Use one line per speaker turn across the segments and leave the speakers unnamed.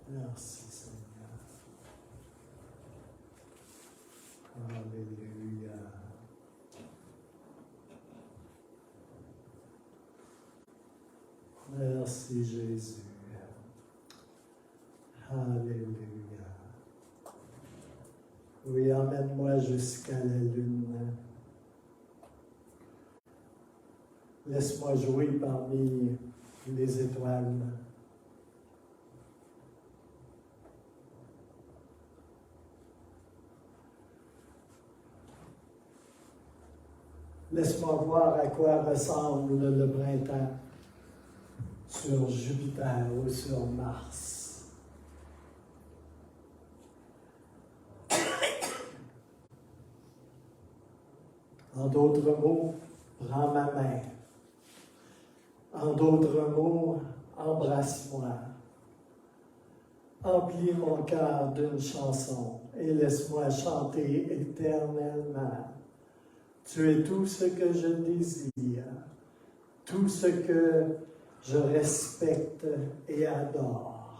Merci Seigneur. Alléluia. Merci Jésus. Alléluia. Oui, emmène-moi jusqu'à la lune. Laisse-moi jouer parmi les étoiles. Laisse-moi voir à quoi ressemble le printemps sur Jupiter ou sur Mars. En d'autres mots, prends ma main. En d'autres mots, embrasse-moi. Emplis mon cœur d'une chanson et laisse-moi chanter éternellement. Tu es tout ce que je désire, tout ce que je respecte et adore.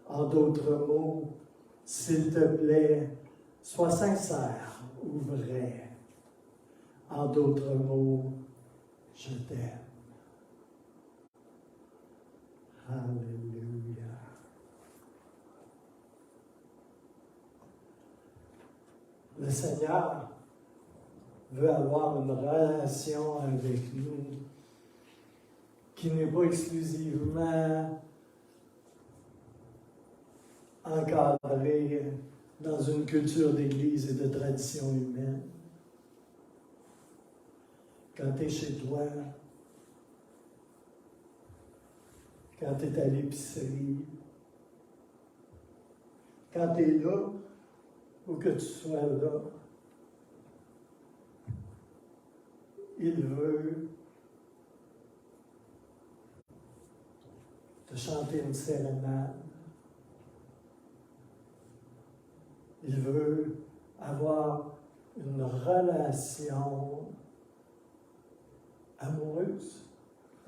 En d'autres mots, s'il te plaît, sois sincère ou vrai. En d'autres mots, je t'aime. Alléluia. Le Seigneur veut avoir une relation avec nous qui n'est pas exclusivement encadrée dans une culture d'église et de tradition humaine. Quand tu es chez toi, quand tu es à l'épicerie, quand tu es là, ou que tu sois là, il veut te chanter une sérénade. Il veut avoir une relation amoureuse,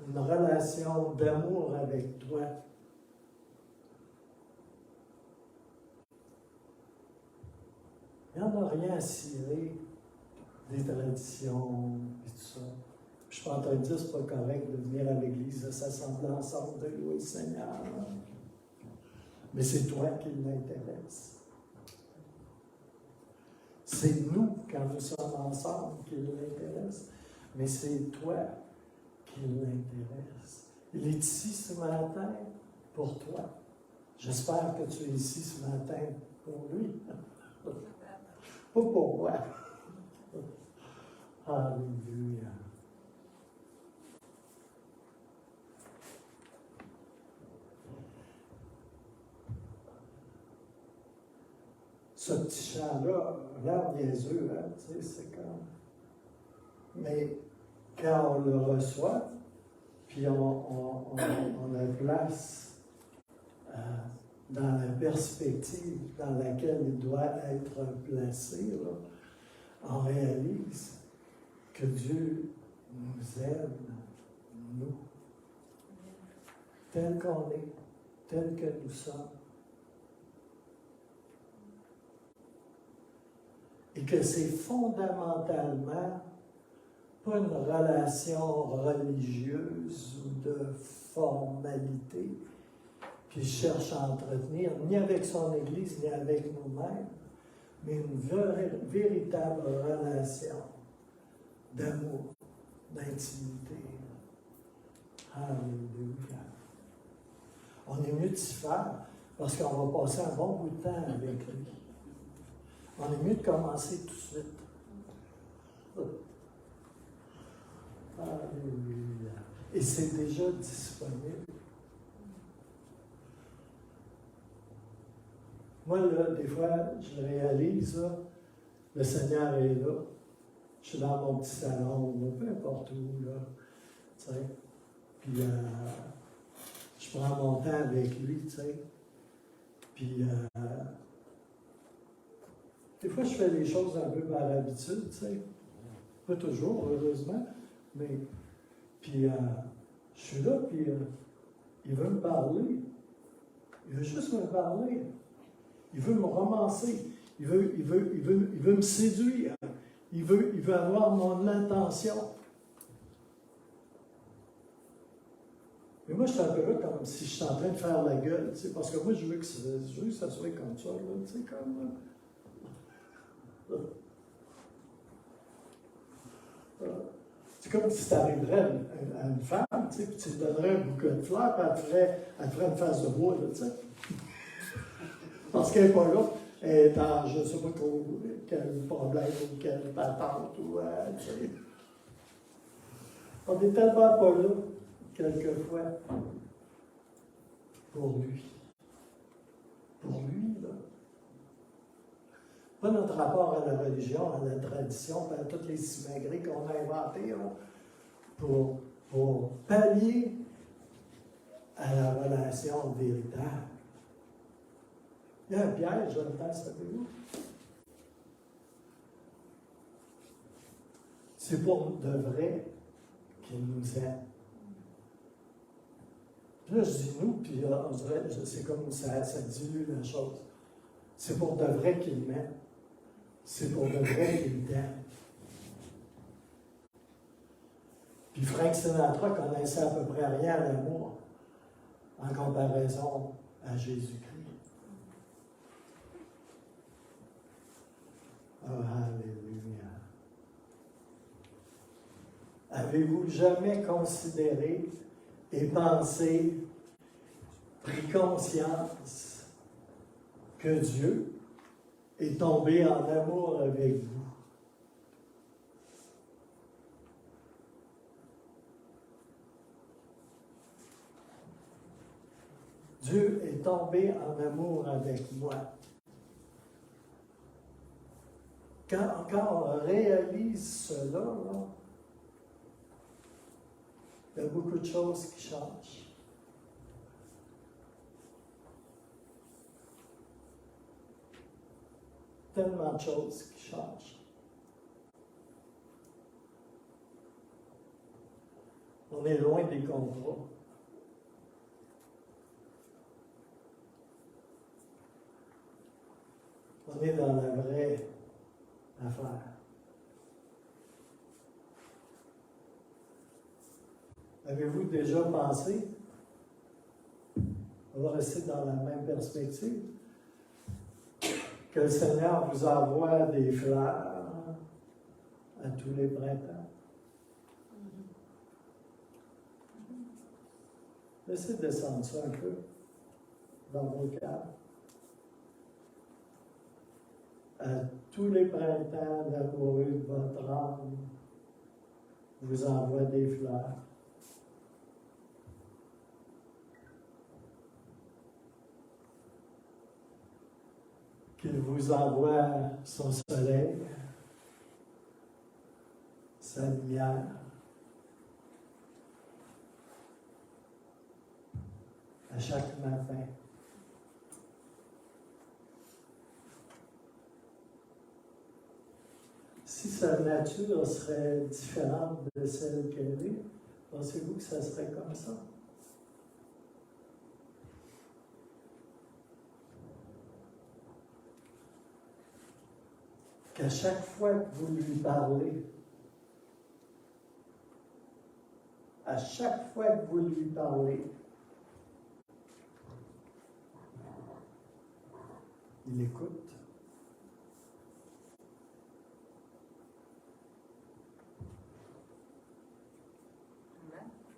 une relation d'amour avec toi. Il n'y en a rien à cirer des traditions et tout ça. Je ne suis pas en train de dire que ce n'est pas correct de venir à l'église, de s'assembler ensemble, de louer le Seigneur. Mais c'est toi qui l'intéresse. C'est nous, quand nous sommes ensemble, qui l'intéresse. Mais c'est toi qui l'intéresse. Il est ici ce matin pour toi. J'espère que tu es ici ce matin pour lui. Pas pour moi. Alléluia. Ce petit chant-là, l'air niaiseux, hein, tu sais, c'est comme... Mais quand on le reçoit, puis on le place dans la perspective dans laquelle il doit être placé, là, on réalise que Dieu nous aime, nous, tel qu'on est, tel que nous sommes. Et que c'est fondamentalement pas une relation religieuse ou de formalité qu'il cherche à entretenir, ni avec son Église, ni avec nous-mêmes, mais une véritable relation d'amour, d'intimité. Alléluia. On est mieux de s'y faire parce qu'on va passer un bon bout de temps avec lui. On est mieux de commencer tout de suite. Alléluia. Et c'est déjà disponible. Moi, là, des fois, je réalise, là, le Seigneur est là. Je suis dans mon petit salon, peu importe où, là. Tu sais. Puis, je prends mon temps avec lui, tu sais. Puis, des fois, je fais les choses un peu par habitude, tu sais. Pas toujours, heureusement, mais... Puis, je suis là, puis il veut me parler. Il veut juste me parler. Il veut me romancer. Il veut me séduire. Il veut avoir mon attention. Mais moi, je suis un peu là comme si je suis en train de faire la gueule, tu sais, parce que moi, je veux que ça soit comme ça, là, tu sais, comme... C'est comme si tu arriverais à une femme, tu sais, puis tu lui donnerais un bouquet de fleurs, puis elle te ferait une face de bois, là, tu sais. Parce qu'elle n'est pas là, elle est dans, je ne sais pas trop, quel problème ou quelle patente, ou, tu sais. On n'est tellement pas là, quelquefois, pour lui. Pour lui, là. Pas notre rapport à la religion, à la tradition, à toutes les simagrées qu'on a inventées, là, pour pallier à la relation véritable. Il y a un piège là-dedans, savez-vous? C'est pour de vrai qu'il nous aime. Là, je dis nous, puis on dirait, c'est comme ça dilue la chose. C'est pour de vrai qu'il m'aime. C'est pour de vrai qu'il t'aime. Puis Frank Sinatra connaissait à peu près rien à l'amour en comparaison à Jésus-Christ. Oh, alléluia. Avez-vous jamais considéré et pensé, pris conscience que Dieu est tombé en amour avec vous? Dieu est tombé en amour avec moi. Quand on réalise cela, là, il y a beaucoup de choses qui changent. Tellement de choses qui changent. On est loin des contrats. On est dans la vraie affaire. Avez-vous déjà pensé, on va rester dans la même perspective, que le Seigneur vous envoie des fleurs à tous les printemps? Laissez descendre ça un peu dans vos cœurs. À tous les printemps, l'amoureux de votre âme vous envoie des fleurs. Qu'il vous envoie son soleil, sa lumière, à chaque matin. Si sa nature serait différente de celle qu'elle est, pensez-vous que ça serait comme ça? Qu'à chaque fois que vous lui parlez, à chaque fois que vous lui parlez, il écoute.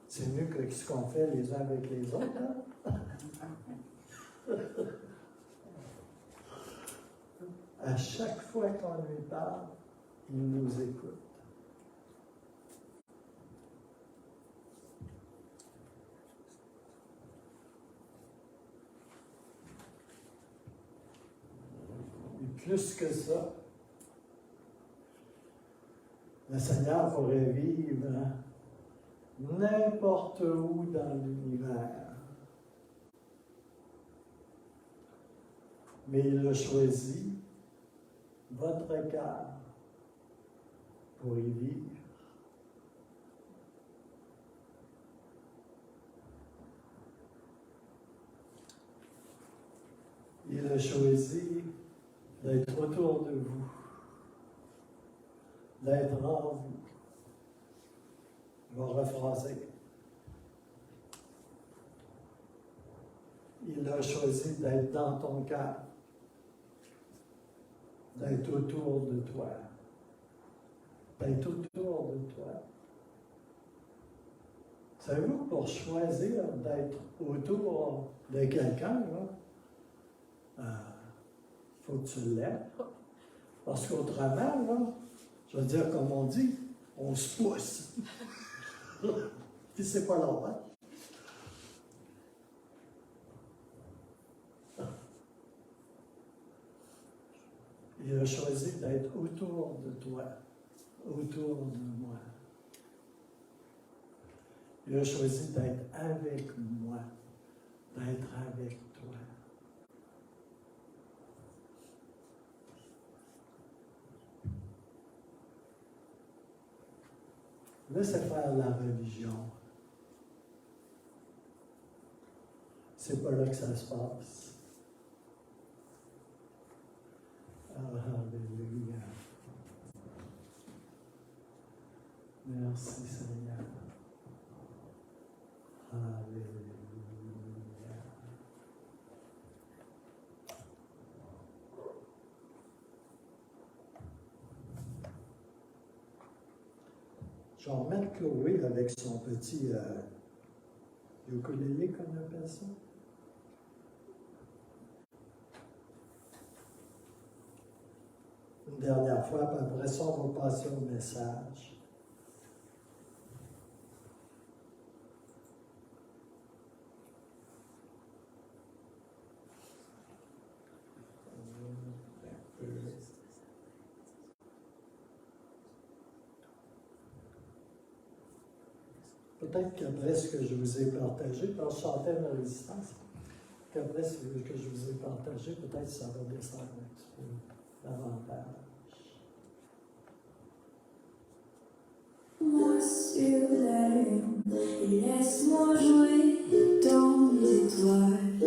C'est mieux que ce qu'on fait les uns avec les autres. Hein? À chaque fois qu'on lui parle, il nous écoute. plus que ça, le Seigneur pourrait vivre n'importe où dans l'univers. Mais il a choisi votre cœur pour y vivre. Il a choisi d'être autour de vous, d'être en vous. Je vais rephraser. Il a choisi d'être dans ton cœur, d'être autour de toi, d'être autour de toi. Savez-vous, pour choisir d'être autour de quelqu'un, faut que tu l'aimes. Parce qu'autrement, là, je veux dire, comme on dit, on se pousse. Puis c'est pas normal. Il a choisi d'être autour de toi, autour de moi. Il a choisi d'être avec moi, d'être avec toi. Laissez faire la religion. C'est pas là que ça se passe. Alléluia. Merci Seigneur. Alléluia. Je vais remettre Chloé avec son petit ukulélé, qu'on appelle ça. Une dernière fois, puis après ça, on va passer au message. Peut-être qu'après ce que je vous ai partagé, quand je chantais ma résistance, qu'après ce que je vous ai partagé, peut-être que ça va descendre un petit peu davantage.
Moi sur la lune, et laisse-moi jouer dans les étoiles.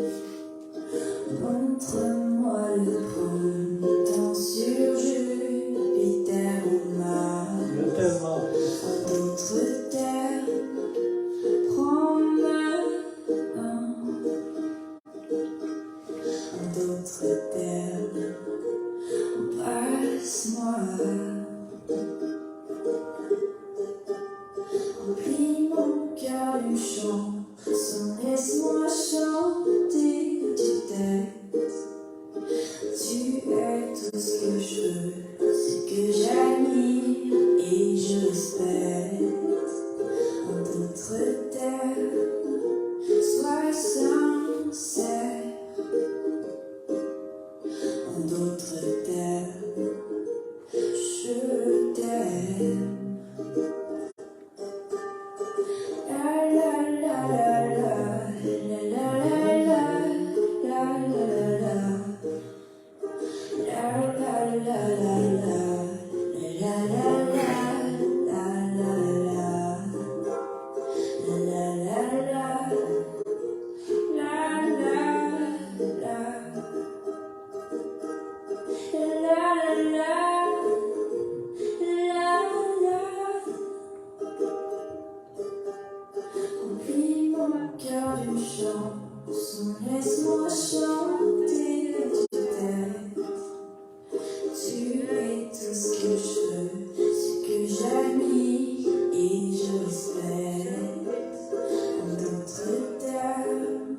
Montre-moi le printemps sur Jupiter ou Mars.
Il y a tellement
D'autres terres, prends-moi d'autres terres, passe-moi. Remplis mon cœur du chant, laisse-moi chanter du texte. Tu es tout ce que je veux, ce que j'admire et je respecte. En d'autres terres, sois sincère. En d'autres terres, je t'aime. Remplis mon cœur d'une chanson, laisse-moi chanter du texte. Tu es tout ce que je veux, ce que j'admire et je respecte. En d'autres termes,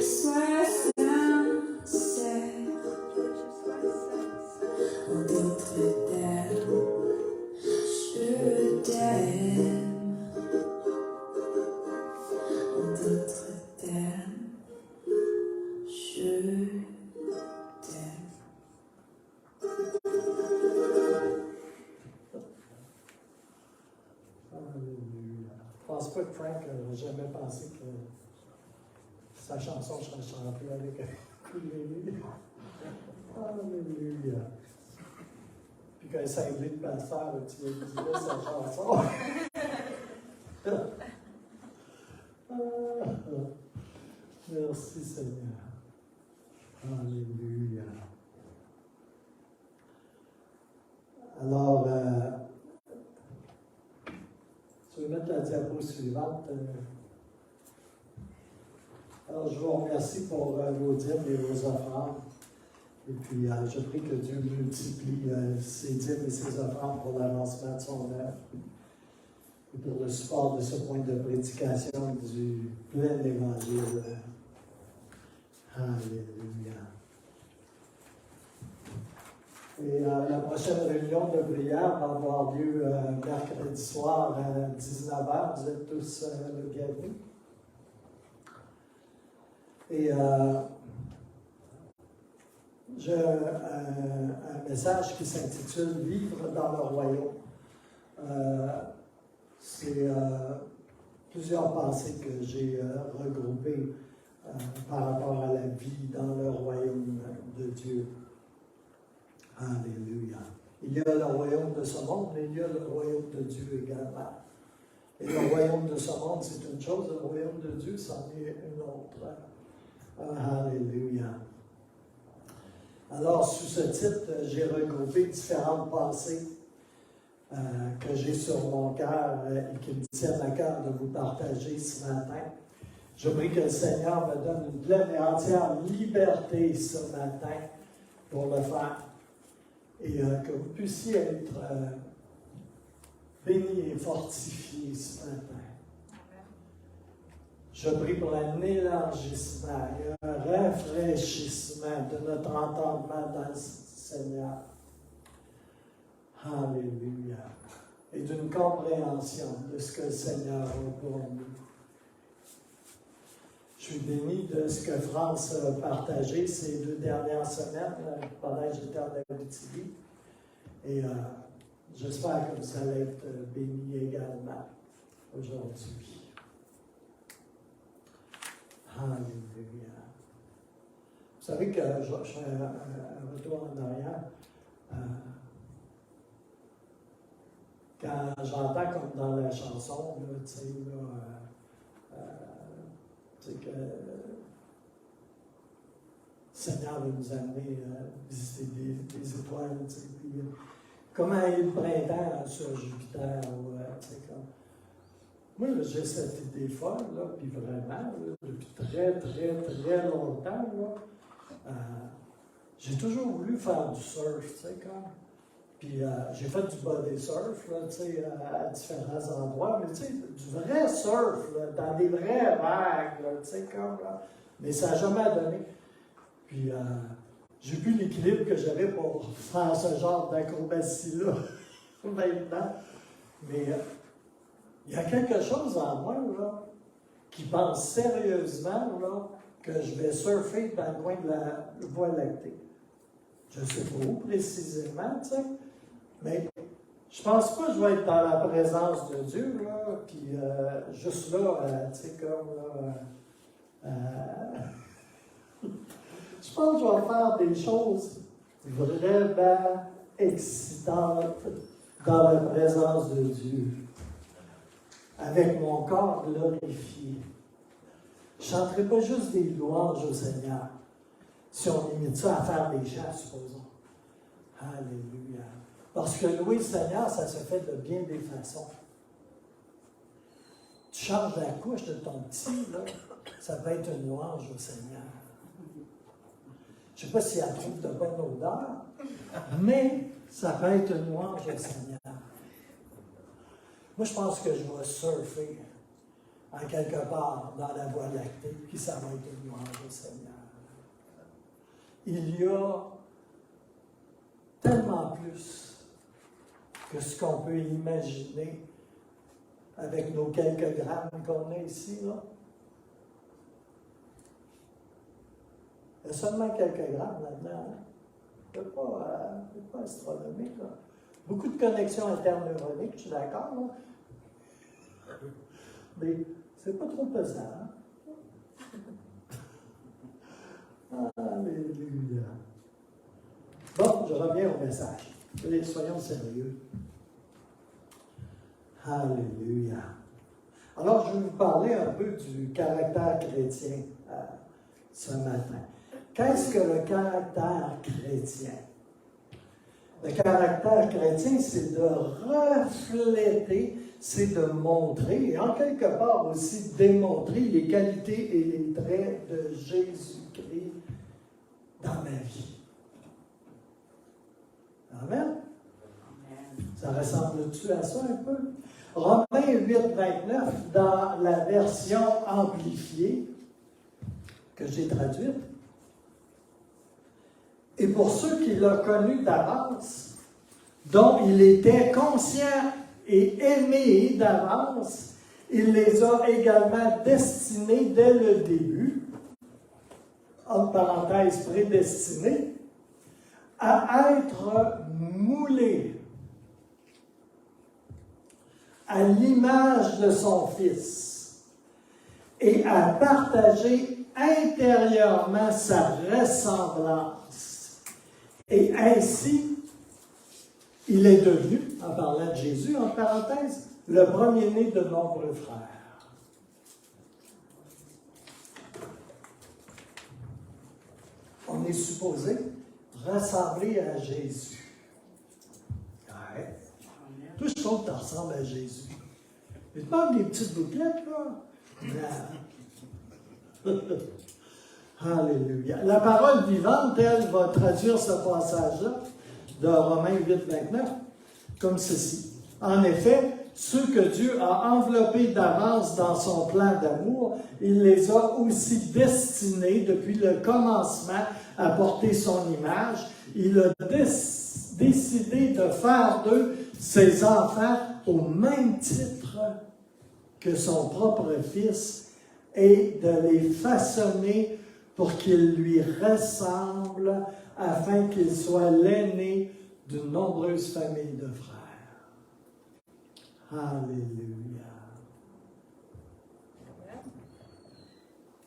sois sincère. En d'autres termes, je t'aime. En d'autres termes, je t'aime.
pense pas que Frank n'a jamais pensé que sa chanson serait chantée avec un ukulélé. Alléluia. Puis quand il cinglé de pasteur, tu lui disais sa chanson. Merci Seigneur. Alléluia. Alors, tu veux mettre la diapo suivante? Alors, je vous remercie pour vos dîmes et vos offrandes. Et puis, je prie que Dieu multiplie ses dîmes et ses offrandes pour l'avancement de son œuvre et pour le support de ce point de prédication du plein évangile. Alléluia. Et la prochaine réunion de prière va avoir lieu mercredi soir à 19h. Vous êtes tous le bienvenus. Et j'ai un message qui s'intitule « Vivre dans le royaume ». C'est plusieurs pensées que j'ai regroupées par rapport à la vie dans le royaume de Dieu. Alléluia. Il y a le royaume de ce monde, mais il y a le royaume de Dieu également. Et le royaume de ce monde, c'est une chose, le royaume de Dieu, c'en est une autre. Alléluia. Alors, sous ce titre, j'ai regroupé différentes pensées que j'ai sur mon cœur et qui me tiennent à cœur de vous partager ce matin. Je prie que le Seigneur me donne une pleine et entière liberté ce matin pour le faire. Et que vous puissiez être bénis et fortifiés ce matin. Je prie pour un élargissement et un rafraîchissement de notre entendement dans le Seigneur. Alléluia. Et d'une compréhension de ce que le Seigneur a pour nous. Je suis béni de ce que France a partagé ces 2 dernières semaines pendant que j'étais en Abitibi. Et j'espère que vous allez être bénis également aujourd'hui. Alléluia. Vous savez que je fais un retour en arrière. Quand j'entends comme dans la chanson, là, tu sais, que le Seigneur va nous amener à visiter des étoiles, tu sais, puis comment est le printemps sur Jupiter, tu sais, comme. Moi, là, j'ai cette idée folle, là, puis vraiment, là, depuis très, très, très longtemps, là, j'ai toujours voulu faire du surf, tu sais, comme. Puis j'ai fait du body surf, là, tu sais, à différents endroits, mais tu sais, du vrai surf, là, dans des vraies vagues, là, tu sais, comme, là. Mais ça n'a jamais donné. Puis j'ai plus l'équilibre que j'avais pour faire ce genre d'acrobatie-là maintenant. Mais il y a quelque chose en moi, là, qui pense sérieusement, là, que je vais surfer dans le coin de la Voie lactée. Je ne sais pas où précisément, tu sais. Mais je pense pas que je vais être dans la présence de Dieu, là, puis juste là, tu sais, comme, là, je pense que je vais faire des choses vraiment excitantes dans la présence de Dieu, avec mon corps glorifié. Je ne chanterai pas juste des louanges au Seigneur, si on limite ça à faire des chants, supposons. Alléluia. Parce que louer le Seigneur, ça se fait de bien des façons. Tu changes la couche de ton petit, là, ça peut être une louange au Seigneur. Je ne sais pas si elle trouve de bonne odeur, mais ça peut être une louange au Seigneur. Moi, je pense que je vais surfer en quelque part dans la Voie lactée, puis ça va être une louange au Seigneur. Il y a tellement plus que ce qu'on peut imaginer avec nos quelques grammes qu'on a ici, là. Il y a seulement quelques grammes là-dedans. Hein? C'est pas astronomique, là. Beaucoup de connexions interneuroniques, je suis d'accord, là. mais c'est pas trop pesant. Hein? Alléluia. Bon, je reviens au message. Allez, soyons sérieux. Alléluia. Alors, je vais vous parler un peu du caractère chrétien ce matin. Qu'est-ce que le caractère chrétien? Le caractère chrétien, c'est de refléter, c'est de montrer, et en quelque part aussi démontrer les qualités et les traits de Jésus-Christ dans ma vie. Amen? Ça ressemble-tu à ça un peu? Romains 8, 29, dans la version amplifiée que j'ai traduite. Et pour ceux qui l'ont connu d'avance, dont il était conscient et aimé d'avance, il les a également destinés dès le début, entre parenthèses prédestinés, à être moulés à l'image de son Fils et à partager intérieurement sa ressemblance. Et ainsi, il est devenu, en parlant de Jésus, en parenthèse, le premier-né de nombreux frères. On est supposé ressembler à Jésus. Ouais. Toi, je trouve que tu ressembles à Jésus. Mais tu parles des petites bouclettes, là? Non. Alléluia. La parole vivante, elle, va traduire ce passage-là de Romains 8, 29 comme ceci. En effet, ceux que Dieu a enveloppés d'avance dans son plan d'amour, il les a aussi destinés depuis le commencement à porter son image. Il a décidé de faire d'eux ses enfants au même titre que son propre Fils et de les façonner pour qu'ils lui ressemblent afin qu'il soit l'aîné d'une nombreuse famille de frères. Alléluia.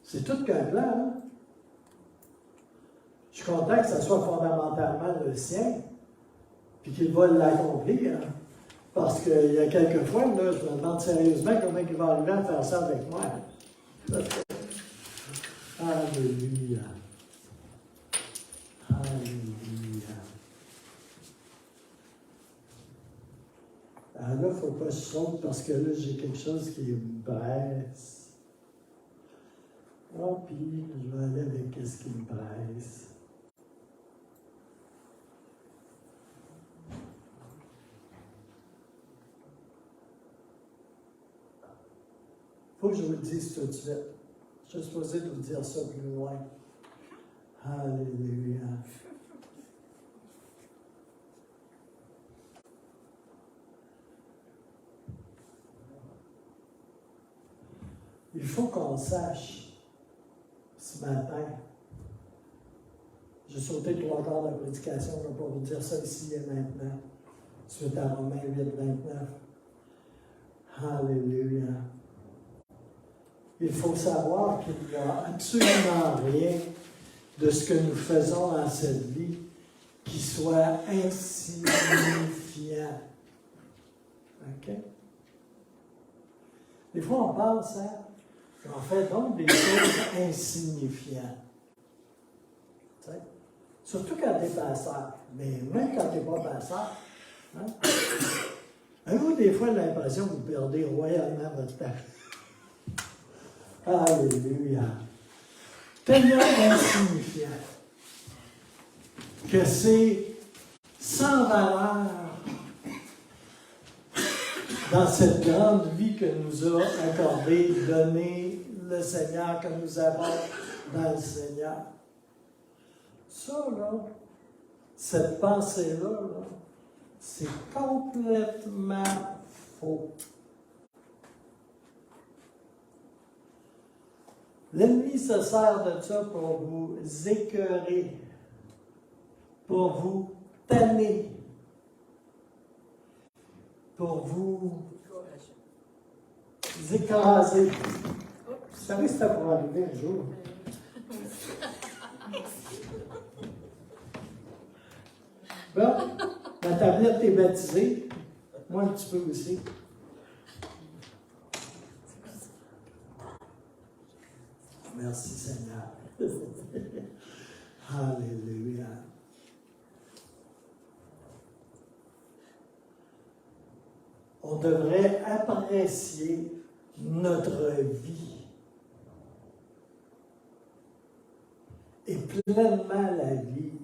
C'est tout qu'un plan, hein? Je suis content que ce soit fondamentalement le sien, puis qu'il va l'accomplir, hein? Parce qu'il y a quelques fois, là, je me demande sérieusement comment il va arriver à faire ça avec moi. Alléluia. Alléluia. Alors là, il ne faut pas que je saute parce que là, j'ai quelque chose qui me presse. Oh, puis je vais aller avec ce qui me presse. Il faut que je vous le dise tout de suite. Je suis supposé de vous dire ça plus loin. Alléluia. Il faut qu'on sache ce matin. J'ai sauté 3 quarts de la prédication, je ne vais pas vous dire ça ici et maintenant. Suite à Romains 8, 29. Alléluia. Il faut savoir qu'il n'y a absolument rien de ce que nous faisons dans cette vie qui soit insignifiant. OK? Des fois, on pense, hein, qu'on fait donc des choses insignifiantes. Tu sais? Surtout quand tu es pasteur. Mais même quand tu n'es pas pasteur, hein? Avez-vous des fois l'impression que vous perdez royalement votre temps? Alléluia. Tellement insignifiant que c'est sans valeur dans cette grande vie que nous a accordée, donnée le Seigneur, que nous avons dans le Seigneur. Ça, là, cette pensée-là, là, c'est complètement faux. L'ennemi se sert de ça pour vous écœurer, pour vous tanner, pour vous les écraser. Vous savez, c'était pour arriver un jour. Bon, ma tablette est baptisée. Moi, un petit peu aussi. Merci Seigneur. Alléluia. On devrait apprécier notre vie et pleinement la vivre.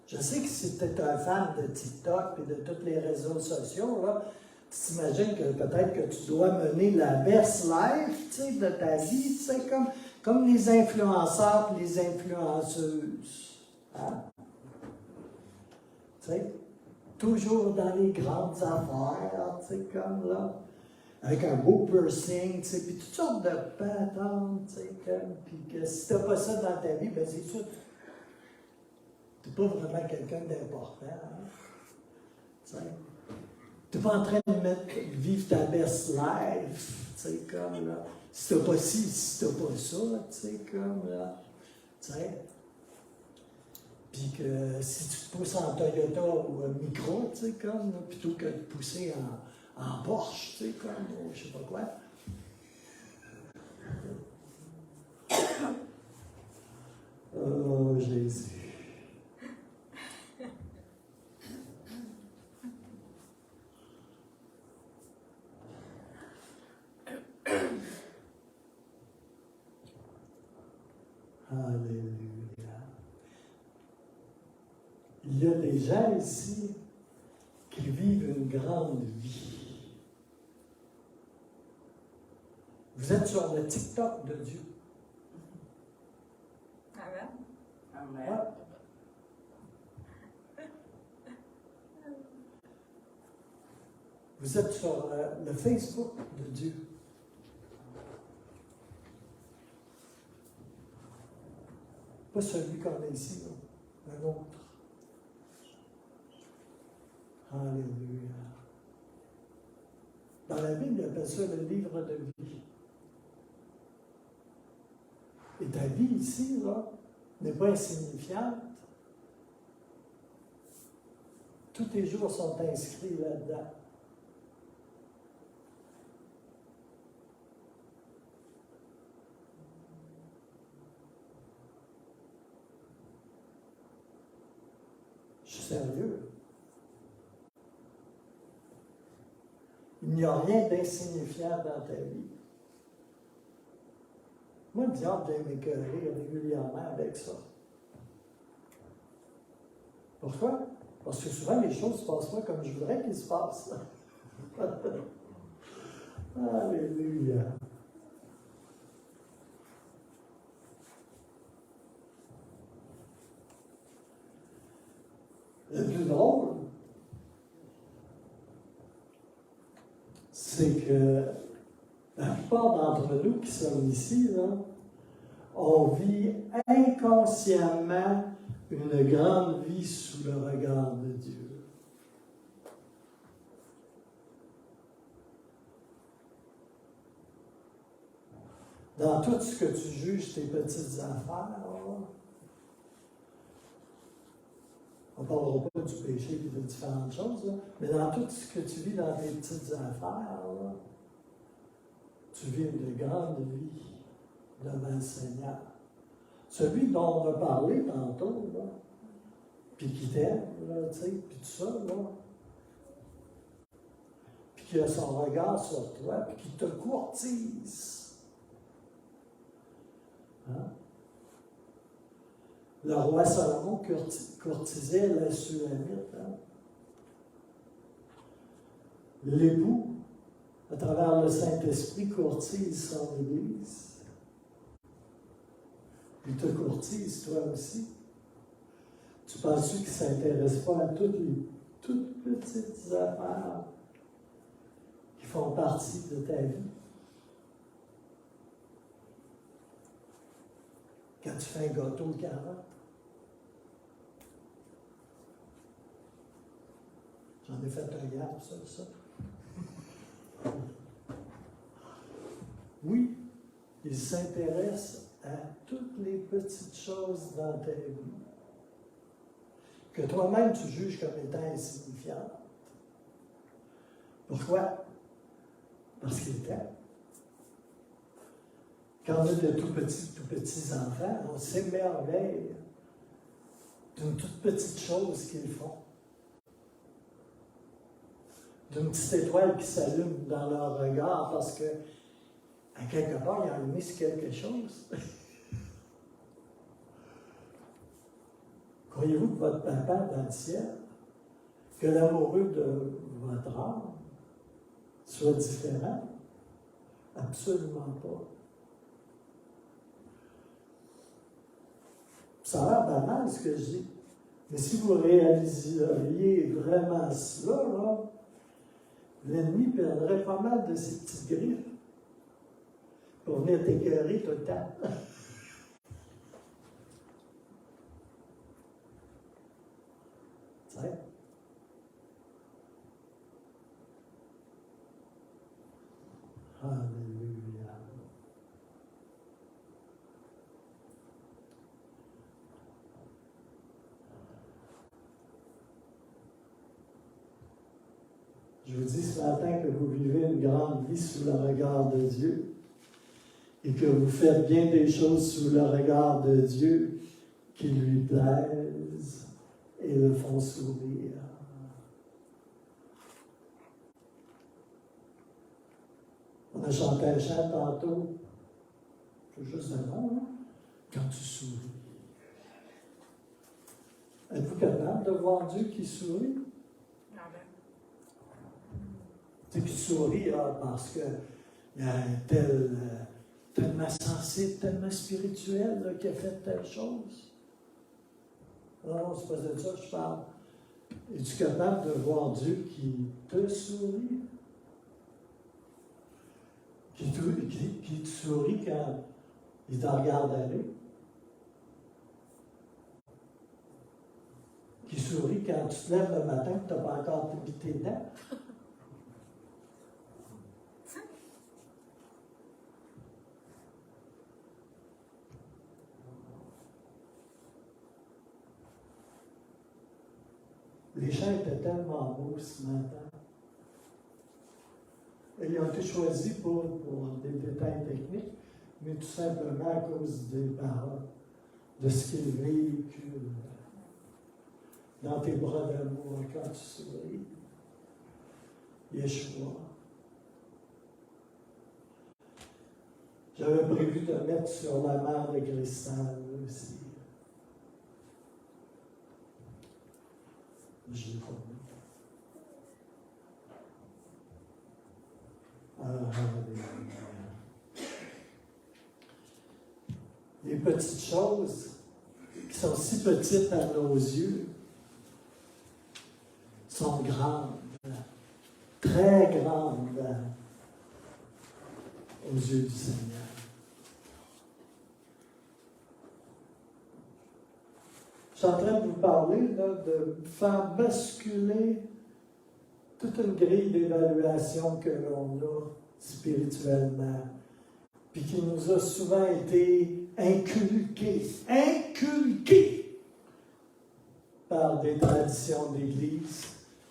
Je sais que si tu es un fan de TikTok et de tous les réseaux sociaux, là, tu t'imagines que peut-être que tu dois mener la best life, tu sais, de ta vie, tu sais, comme les influenceurs et les influenceuses. Hein? Tu sais, toujours dans les grandes affaires, tu sais, comme là, avec un beau piercing, tu sais, puis toutes sortes de patentes, tu sais, comme, puis que si tu n'as pas ça dans ta vie, ben c'est sûr, tu n'es pas vraiment quelqu'un d'important, hein? Tu sais. Tu n'es pas en train de vivre ta best life, tu sais, comme là. Si tu n'as pas ci, si tu n'as pas ça, tu sais, comme là. Tu sais. Puis que si tu te pousses en Toyota ou en micro, tu sais, comme, là, plutôt que de pousser en Porsche, tu sais, comme, ou je sais pas quoi. Oh, Jésus. Alléluia. Il y a des gens ici qui vivent une grande vie. Vous êtes sur le TikTok de Dieu.
Amen.
Amen.
Ouais. Vous êtes sur le Facebook de Dieu. Pas celui qu'on a ici, là, un autre. Alléluia. Dans la Bible, il appelle ça le livre de vie. Et ta vie ici, là, n'est pas insignifiante. Tous tes jours sont inscrits là-dedans. Je suis sérieux. Il n'y a rien d'insignifiant dans ta vie. Moi, le diable vient m'écœurer régulièrement avec ça. Pourquoi? Parce que souvent, les choses ne se passent pas comme je voudrais qu'ils se passent. Alléluia. Le plus drôle, c'est que la plupart d'entre nous qui sommes ici, là, on vit inconsciemment une grande vie sous le regard de Dieu. Dans tout ce que tu juges tes petites affaires, là, on ne parlera pas du péché et de différentes choses, là, mais dans tout ce que tu vis dans tes petites affaires, là, tu vis une grande vie devant le Seigneur. Celui dont on a parlé tantôt, là, puis qui t'aime, là, tu sais, puis tout ça, là, puis qui a son regard sur toi, puis qui te courtise. Hein? Le roi Salomon courtisait la Sulamite. Hein? L'époux, à travers le Saint-Esprit, courtise son Église. Il te courtise, toi aussi. Tu penses-tu qu'il ne s'intéresse pas à toutes les toutes petites affaires qui font partie de ta vie? Quand tu fais un gâteau de carottes, j'en ai fait un hier, ça. Il s'intéresse à toutes les petites choses dans ta vie que toi-même tu juges comme étant insignifiantes. Pourquoi? Parce qu'il t'aime. Quand on a de tout petits enfants, on s'émerveille d'une toute petite chose qu'ils font. D'une petite étoile qui s'allume dans leur regard parce que, à quelque part, ils ont allumé sur quelque chose. Croyez-vous que votre papa dans le ciel, que l'amoureux de votre âme soit différent? Absolument pas. Ça a l'air banal ce que je dis. Mais si vous réaliseriez vraiment cela, là, l'ennemi perdrait pas mal de ses petites griffes pour venir t'écœurer tout le temps. Tu sais? Alléluia. Je vous dis ce matin que vous vivez une grande vie sous le regard de Dieu et que vous faites bien des choses sous le regard de Dieu qui lui plaisent et le font sourire. On a chanté un chant tantôt, c'est juste avant, hein? Quand tu souris. Êtes-vous capable de voir Dieu qui sourit? Tu sais, qui sourit parce qu'il y a un tellement sensible, tellement spirituel là, qui a fait telle chose. Non, c'est pas de ça que je parle. Es-tu capable de voir Dieu qui te sourit? Qui te sourit quand il te regarde aller? Qui sourit quand tu te lèves le matin et tu n'as pas encore mis tes dents? Les chants étaient tellement beaux ce matin. Et ils ont été choisis pour des détails techniques, mais tout simplement à cause des paroles, de ce qu'ils véhiculent dans tes bras d'amour quand tu souris. Yeshua. J'avais prévu de mettre sur la mer de cristal aussi. Je l'ai pas mis. Les petites choses qui sont si petites à nos yeux sont grandes, très grandes aux yeux du Seigneur. Je suis en train de vous parler là, de faire basculer toute une grille d'évaluation que l'on a spirituellement, puis qui nous a souvent été inculquée par des traditions d'Église,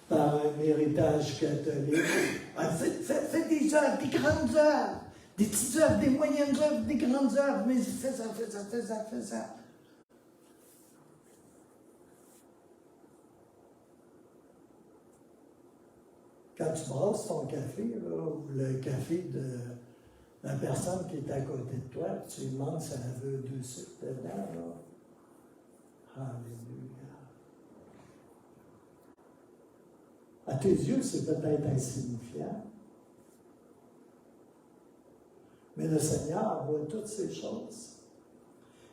par un héritage catholique. Fais des œuvres, des grandes œuvres, des petites œuvres, des moyennes œuvres, des grandes œuvres, mais fais ça. Quand tu brasses ton café, là, ou le café de la personne qui est à côté de toi, tu lui demandes si elle veut 2 sucres dedans, là. Alléluia. À tes yeux, c'est peut-être insignifiant. Mais le Seigneur voit toutes ces choses.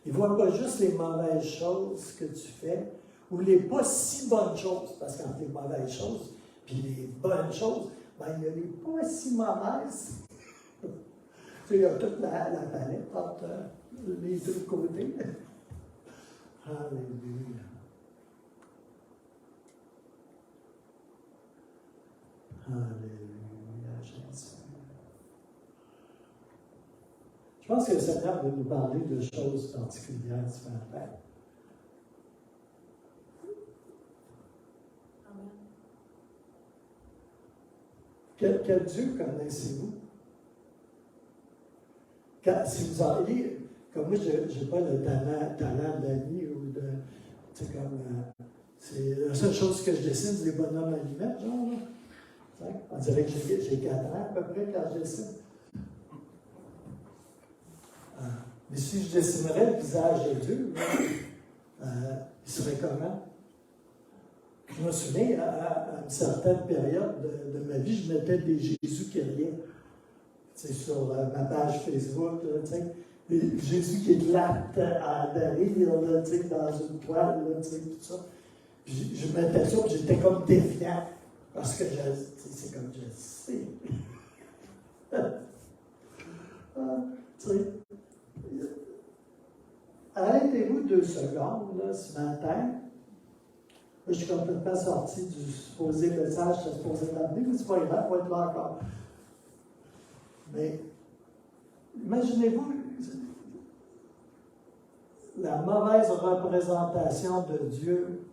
Il ne voit pas juste les mauvaises choses que tu fais, ou les pas si bonnes choses, parce qu'entre les mauvaises choses puis les bonnes choses, ben, il y a les pas si mauvaises. Tu sais, il y a toute la palette entre les deux côtés. Alléluia. Alléluia, Jésus. Je pense que le Seigneur veut nous parler de choses particulières ce matin. Quel Dieu connaissez-vous? Si vous auriez, comme moi, je n'ai pas le talent d'ami ou de. C'est comme. C'est la seule chose que je dessine, c'est des bonhommes à lunettes, genre. Là. On dirait que j'ai 4 ans à peu près quand je dessine. Mais si je dessinerais le visage de Dieu, il serait comment? Je me souviens, à une certaine période de ma vie, je mettais des Jésus qui riaient. Sur ma page Facebook, là, Jésus qui éclate de rire là, dans une toile, là, tout ça. Puis je mettais ça, puis j'étais comme défiant. Parce que c'est comme je sais. Arrêtez-vous 2 secondes là, ce matin. Je suis complètement sorti du supposé message que je supposé t'amener, mais c'est pas grave, on va être là encore. Mais imaginez-vous la mauvaise représentation de Dieu.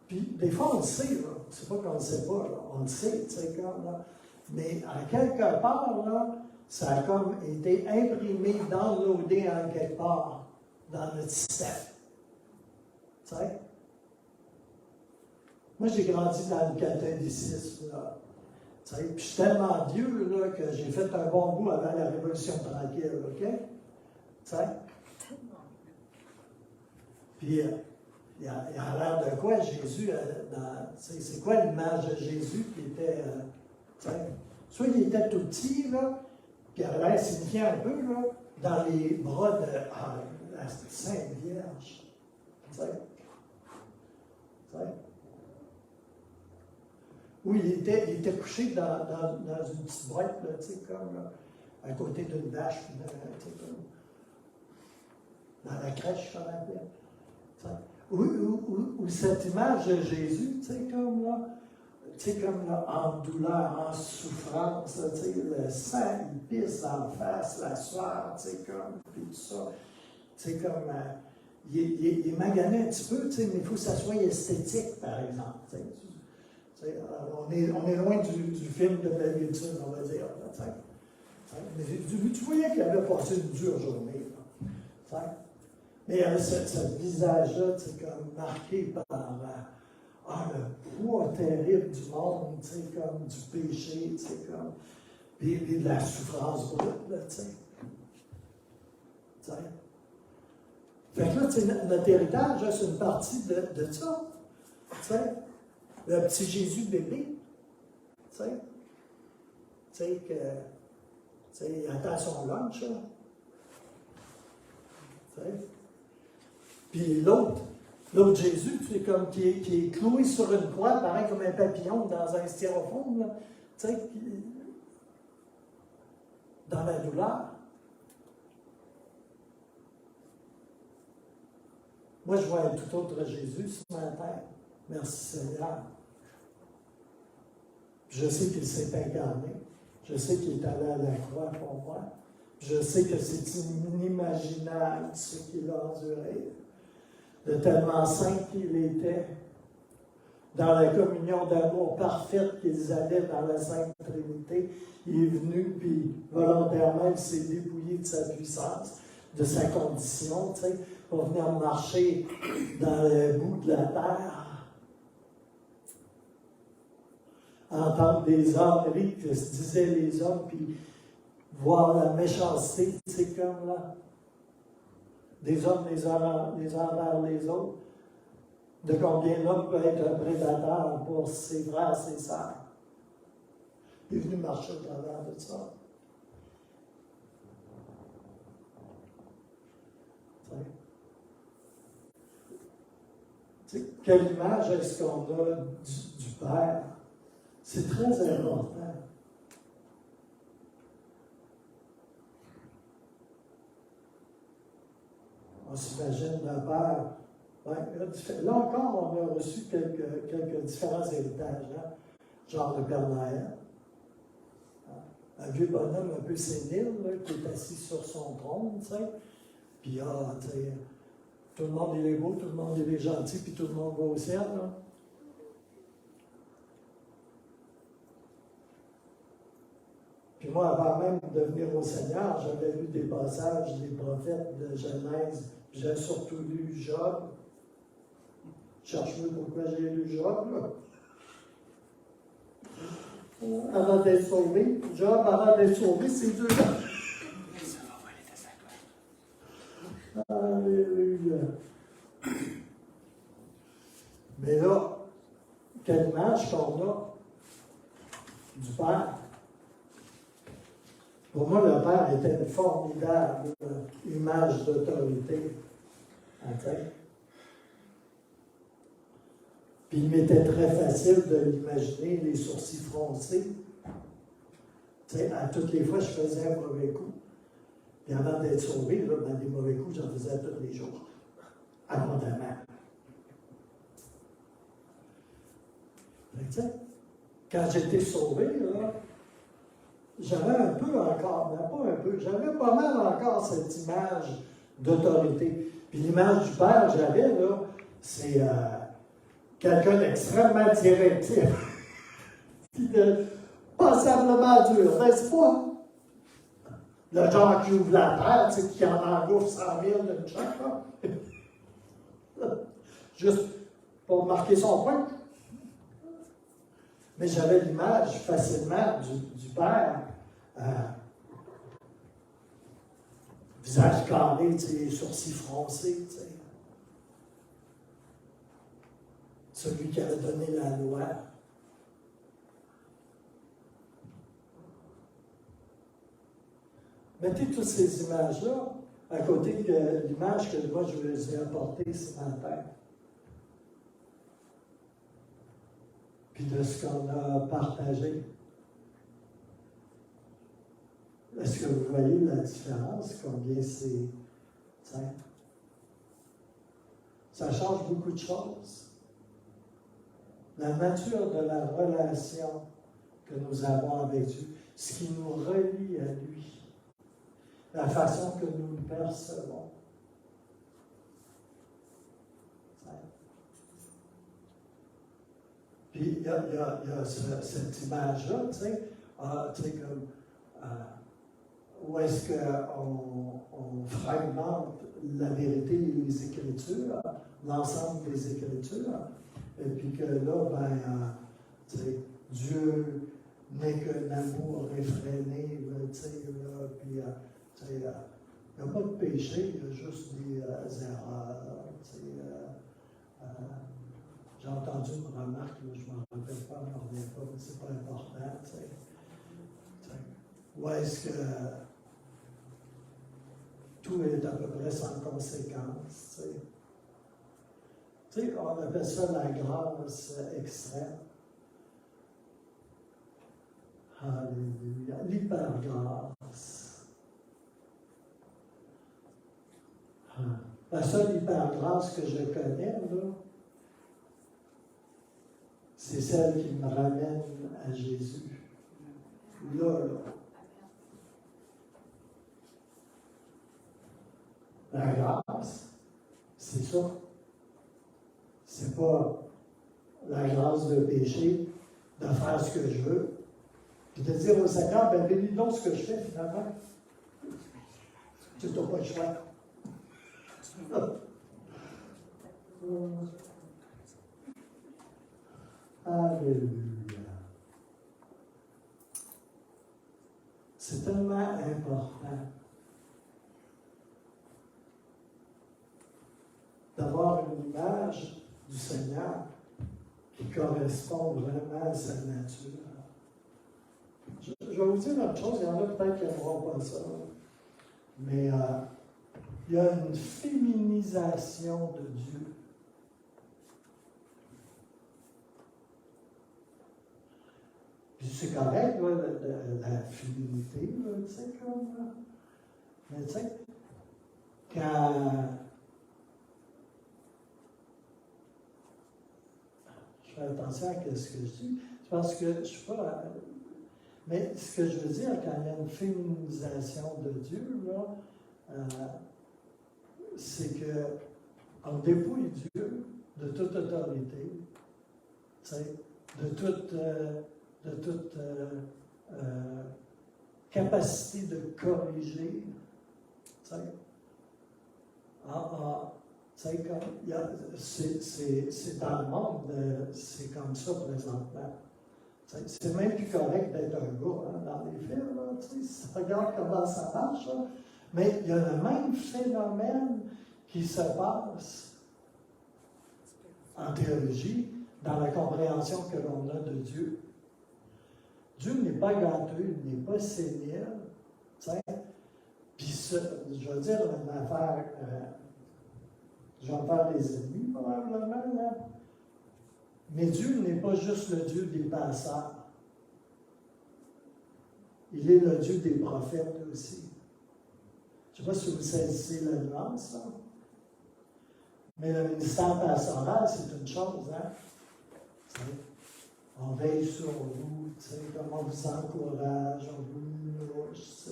Puis des fois, on le sait, là. C'est pas qu'on ne le sait pas, là. On le sait, tu sais, comme là. Mais à quelque part, là, ça a comme été imprimé, downloadé en quelque part dans notre système. Tu sais? Moi, j'ai grandi dans le catholicisme, là. Puis je suis tellement vieux là, que j'ai fait un bon bout avant la Révolution tranquille, OK? T'sais? Puis, il y a l'air de quoi, Jésus, c'est quoi l'image de Jésus qui était, soit il était tout petit, là, puis il a l'air signifiant un peu, là, dans les bras de la Sainte Vierge. T'sais? Où il était couché dans une petite boîte, là, comme là, à côté d'une vache, dans la crèche, comme on appelle. Où cette image de Jésus, comme là, en douleur, en souffrance, là, le sang, il pisse en face, la sueur, comme, puis tout ça. Comme, il est magané un petit peu, mais il faut que ça soit esthétique, par exemple. On est loin du film de Mel Gibson, on va dire. Mais tu voyais qu'il avait passé une dure journée. Là, mais ce visage-là, comme marqué par le poids terrible du monde, comme du péché, comme, puis de la souffrance brute. Là, fait que là, notre héritage, c'est une partie de ça. Le petit Jésus bébé, tu sais, il attend son lunch, là. Puis l'autre Jésus, c'est comme qui est cloué sur une croix, pareil comme un papillon dans un styrofoam, là, tu sais, dans la douleur. Moi, je vois un tout autre Jésus ce matin. Merci Seigneur. Je sais qu'il s'est incarné. Je sais qu'il est allé à la croix pour moi. Je sais que c'est inimaginable ce qu'il a enduré. De tellement saint qu'il était, dans la communion d'amour parfaite qu'ils avaient dans la Sainte Trinité, il est venu, puis volontairement, il s'est dépouillé de sa puissance, de sa condition, tu sais, pour venir marcher dans le bout de la terre. Entendre des âneries que se disaient les hommes, puis voir la méchanceté, c'est comme là. Des hommes les uns envers les autres. De combien l'homme peut être un prédateur pour ses frères et ses sœurs. Il est venu marcher au travers de ça. Quelle image est-ce qu'on a du Père? C'est très important. On s'imagine d'un père. Là encore, on a reçu quelques différents héritages, hein? Genre le Père Noël. Un un vieux bonhomme un peu sénile, là, qui est assis sur son trône, tu sais. Puis, tu sais, tout le monde il est beau, tout le monde il est gentil, puis tout le monde va au ciel, là. Puis moi, avant même de venir au Seigneur, j'avais lu des passages des prophètes de Genèse, puis j'ai surtout lu Job. Cherche-moi pourquoi j'ai lu Job, là. Avant d'être sauvé. Job, avant d'être sauvé, c'est Dieu. Alléluia. Mais là, quelle image qu'on a du Père. Pour moi, le Père était une formidable image d'autorité. Okay? Puis il m'était très facile de l'imaginer, les sourcils froncés. Tu sais, à toutes les fois, je faisais un mauvais coup. Puis avant d'être sauvé, là, ben, des mauvais coups, j'en faisais tous les jours. Abondamment. Tu sais, quand j'étais sauvé, là, j'avais un peu encore, mais pas un peu, j'avais pas mal encore cette image d'autorité. Puis l'image du Père que j'avais, là, c'est quelqu'un d'extrêmement directif, puis de passablement dur, n'est-ce pas? Le genre qui ouvre la terre, tu sais, qui en engouffre 100 000 d'une chaque, là. Juste pour marquer son point. Mais j'avais l'image facilement du Père, visage carré, tu sais, les sourcils froncés, tu sais. Celui qui avait donné la loi. Mettez toutes ces images-là à côté de l'image que moi je vous ai apportée ce matin. Puis de ce qu'on a partagé. Est-ce que vous voyez la différence, combien c'est... Ça change beaucoup de choses. La nature de la relation que nous avons avec Dieu, ce qui nous relie à lui, la façon que nous le percevons. Puis il y a cette image-là, tu sais, comme où est-ce qu'on fragmente la vérité et les Écritures, l'ensemble des Écritures, et puis que là, tu sais, Dieu n'est qu'un amour réfréné, tu sais, là, puis, tu sais, il n'y a pas de péché, il y a juste des erreurs, tu sais, j'ai entendu une remarque, là, je ne m'en rappelle pas, je n'en reviens pas, mais c'est pas important, tu sais. Où est-ce que tout est à peu près sans conséquence, tu sais. Tu sais, on appelle ça la grâce extrême. Alléluia. L'hypergrâce. La seule hypergrâce que je connais, là, c'est celle qui me ramène à Jésus. Là. La grâce, c'est ça. C'est pas la grâce de péché, de faire ce que je veux, puis de dire au Seigneur, ben bénis donc ce que je fais finalement. Tu n'as pas le choix. Alléluia. C'est tellement important d'avoir une image du Seigneur qui correspond vraiment à sa nature. Je vais vous dire une autre chose, il y en a peut-être qui n'aimeront pas ça, mais il y a une féminisation de Dieu. Puis c'est correct, là, la féminité, là, tu sais, comme... Mais tu sais, quand... Je fais attention à ce que je dis, parce que je ne suis pas... Mais ce que je veux dire, quand il y a une féminisation de Dieu, là, c'est qu'on dépouille Dieu de toute autorité, de toute capacité de corriger. C'est dans le monde, c'est comme ça présentement. C'est même plus correct d'être un gars dans les films, là, si tu regardes comment ça marche. Là. Mais il y a le même phénomène qui se passe en théologie dans la compréhension que l'on a de Dieu. Dieu n'est pas gâteux, il n'est pas sénile. Puis, je veux dire une affaire, je vais en faire des ennemis probablement, là. Mais Dieu n'est pas juste le Dieu des passeurs. Il est le Dieu des prophètes aussi. Je ne sais pas si vous saisissez la nuance, là. Mais le ministère pastoral, c'est une chose, hein? On veille sur vous, comme on vous encourage, on vous louche,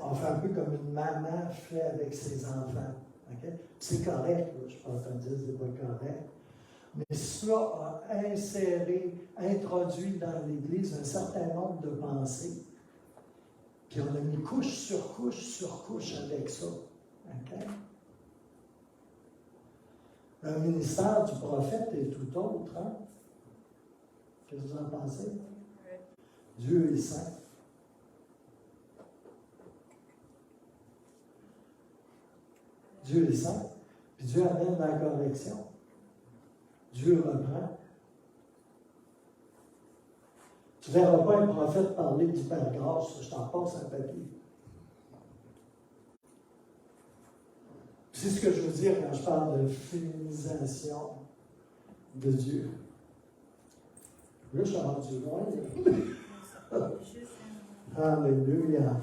on fait un peu comme une maman fait avec ses enfants. Okay? C'est correct, là, je ne suis pas en train de dire que ce n'est pas correct. Mais cela a introduit dans l'Église un certain nombre de pensées. Puis on a mis couche sur couche sur couche avec ça. Okay? Le ministère du prophète est tout autre. Hein? Qu'est-ce que vous en pensez? Oui. Dieu est saint. Dieu est saint. Puis Dieu amène la correction. Dieu reprend. Tu ne verras pas un prophète parler d'hypergrâce, je t'en passe un papier. C'est ce que je veux dire quand je parle de féminisation de Dieu. Là, je suis rendu loin. Alléluia.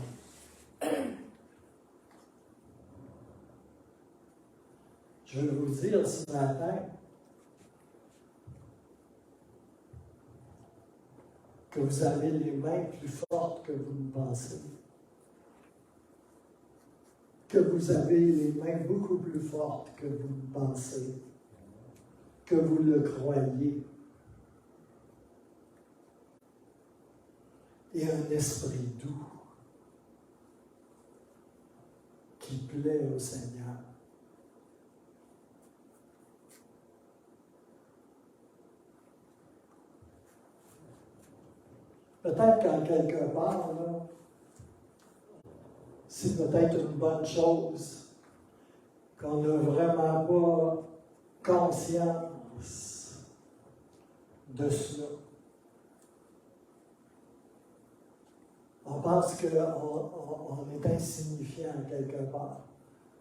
Je veux vous dire ce matin que vous avez les mains plus fortes que vous ne pensez. Que vous avez les mains beaucoup plus fortes que vous ne pensez, que vous le croyez. Et un esprit doux qui plaît au Seigneur. Peut-être qu'en quelque part, là, c'est peut-être une bonne chose qu'on n'a vraiment pas conscience de cela. On pense qu'on est insignifiant quelque part.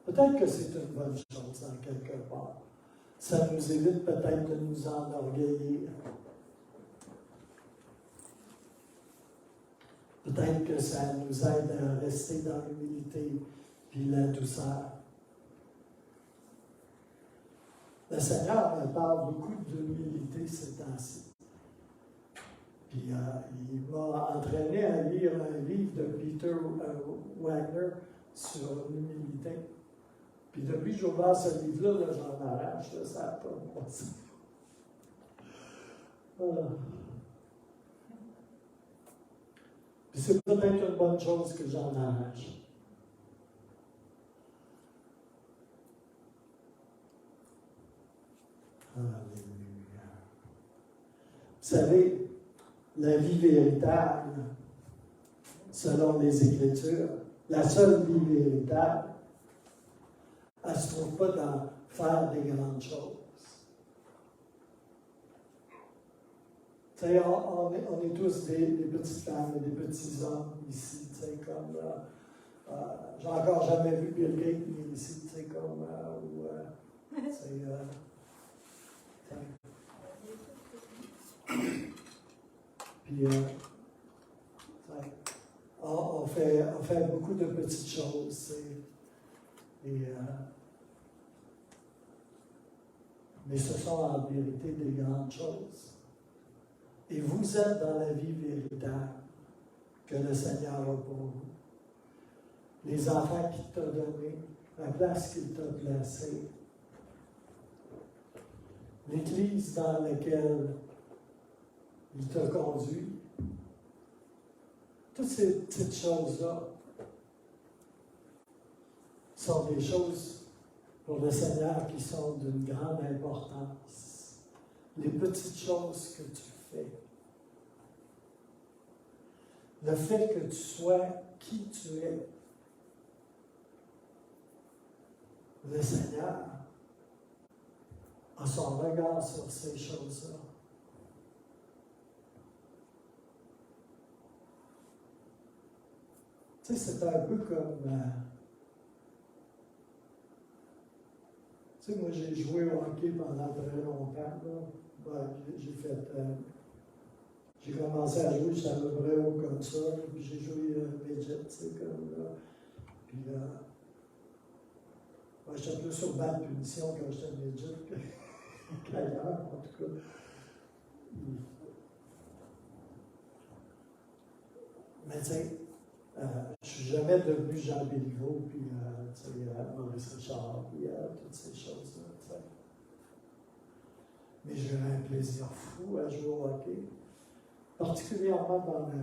Peut-être que c'est une bonne chose en quelque part. Ça nous évite peut-être de nous enorgueillir. Peut-être que ça nous aide à rester dans l'humilité et la douceur. Le Seigneur me parle beaucoup d'humilité ces temps-ci. Puis il m'a entraîné à lire un livre de Peter Wagner sur l'humilité. Puis depuis que j'ai ouvert ce livre-là, là, j'en arrache, là, ça n'a pas de bon sens. Puis c'est peut-être une bonne chose que j'en arrache. Alléluia. Vous savez, la vie véritable, selon les Écritures, la seule vie véritable, elle ne se trouve pas dans faire des grandes choses. Tu sais, on est tous des petites femmes et des petits hommes ici, tu sais, comme... j'ai encore jamais vu Bill Gates ici, tu sais, comme... Puis, on fait beaucoup de petites choses, mais ce sont en vérité des grandes choses. Et vous êtes dans la vie véritable que le Seigneur a pour vous. Les enfants qu'il t'a donnés, la place qu'il t'a placée, l'Église dans laquelle il t'a conduit. Toutes ces petites choses-là sont des choses pour le Seigneur qui sont d'une grande importance. Les petites choses que tu fais. Le fait que tu sois qui tu es. Le Seigneur a son regard sur ces choses-là. Tu sais, c'est un peu comme... tu sais, moi, j'ai joué au hockey pendant très longtemps. Là. Ben, j'ai commencé à jouer, j'étais à peu près haut comme ça. Puis j'ai joué midget, tu sais, comme là. Puis ben, j'étais plus sur balle de punition quand j'étais midget qu'ailleurs, en tout cas. Mais tu sais, je ne suis jamais devenu Jean Béliveau, puis Maurice Richard, puis toutes ces choses-là. T'sais. Mais j'ai eu un plaisir fou à jouer au hockey, particulièrement dans la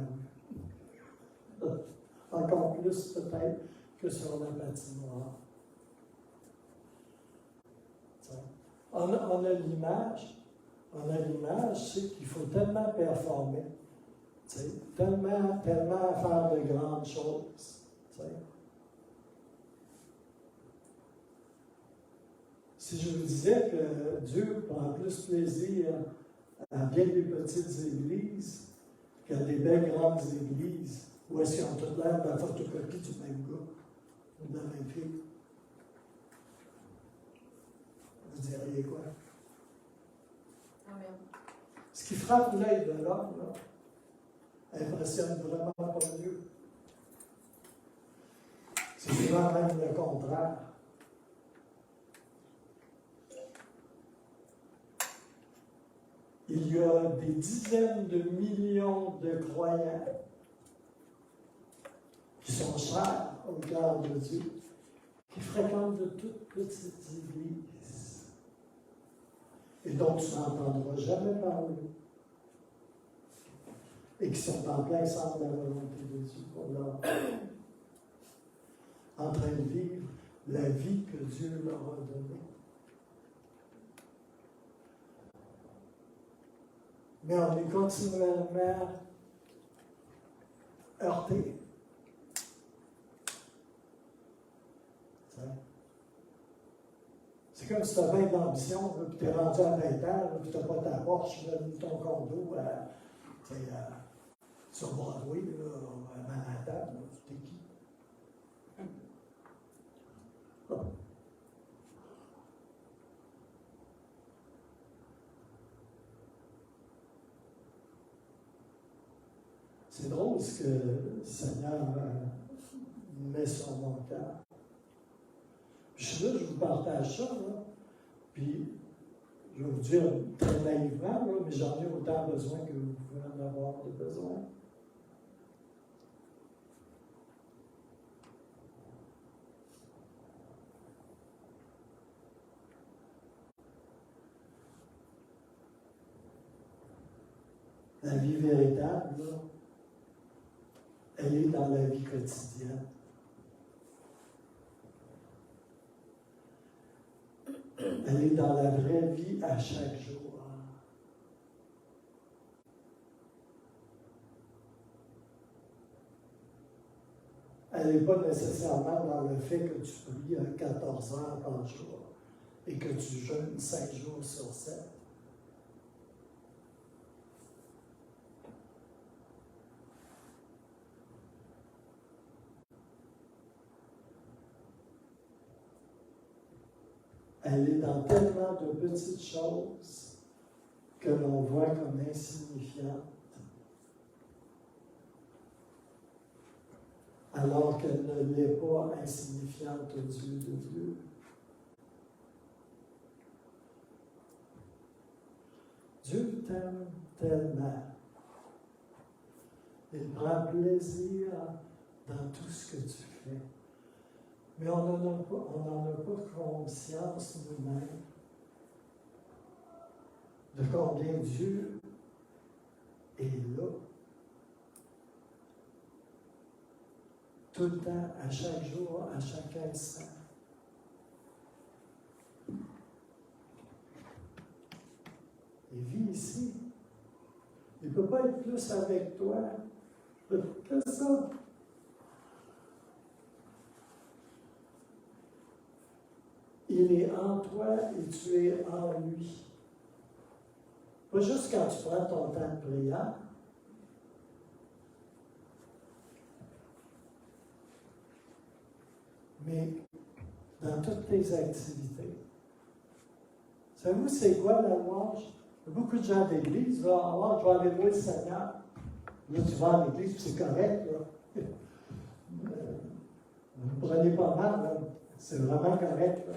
rue. Encore plus peut-être que sur la patinoire. On a l'image, c'est qu'il faut tellement performer. T'sais, tellement faire de grandes choses. T'sais. Si je vous disais que Dieu prend plus plaisir à bien des petites églises qu'à des belles grandes églises, où est-ce qu'ils ont tout l'air de la photocopie du même gars ou de la même fille? Vous diriez quoi?
Amen.
Ce qui frappe l'œil de l'homme, là, impressionne vraiment pas Dieu. C'est souvent même le contraire. Il y a des dizaines de millions de croyants qui sont chers au cœur de Dieu, qui fréquentent de toutes petites églises et dont tu n'entendras jamais parler. Et qui sont en plein centre de la volonté de Dieu pour leur en train de vivre la vie que Dieu leur a donnée. Mais on est continuellement heurté. C'est comme si tu avais d'ambition, puis tu es rendu à 20 ans, puis tu n'as pas ta Porsche, ton condo sur Broadway, à Manhattan, t'es qui? C'est drôle ce que le Seigneur met sur mon cœur. Puis je suis là, je vous partage ça, là. Puis je vais vous dire très naïvement, là, mais j'en ai autant besoin que vous pouvez en avoir de besoin. La vie véritable, là, elle est dans la vie quotidienne. Elle est dans la vraie vie à chaque jour. Elle n'est pas nécessairement dans le fait que tu pries 14 heures par jour et que tu jeûnes 5 jours sur 7. Elle est dans tellement de petites choses que l'on voit comme insignifiantes, alors qu'elle ne l'est pas insignifiante aux yeux de Dieu. Dieu t'aime tellement Il prend plaisir dans tout ce que tu fais. Mais on n'en a pas conscience nous-mêmes de combien Dieu est là. Tout le temps, à chaque jour, à chaque instant. Il vit ici. Il ne peut pas être plus avec toi que ça. Il est en toi et tu es en lui. Pas juste quand tu prends ton temps de prière. Mais dans toutes tes activités. Savez-vous, c'est quoi la louange? Il y a beaucoup de gens d'église, là, je vais aller louer le Seigneur. Là, tu vas à l'église, puis c'est correct, là. Vous ne prenez pas mal, là. C'est vraiment correct, là.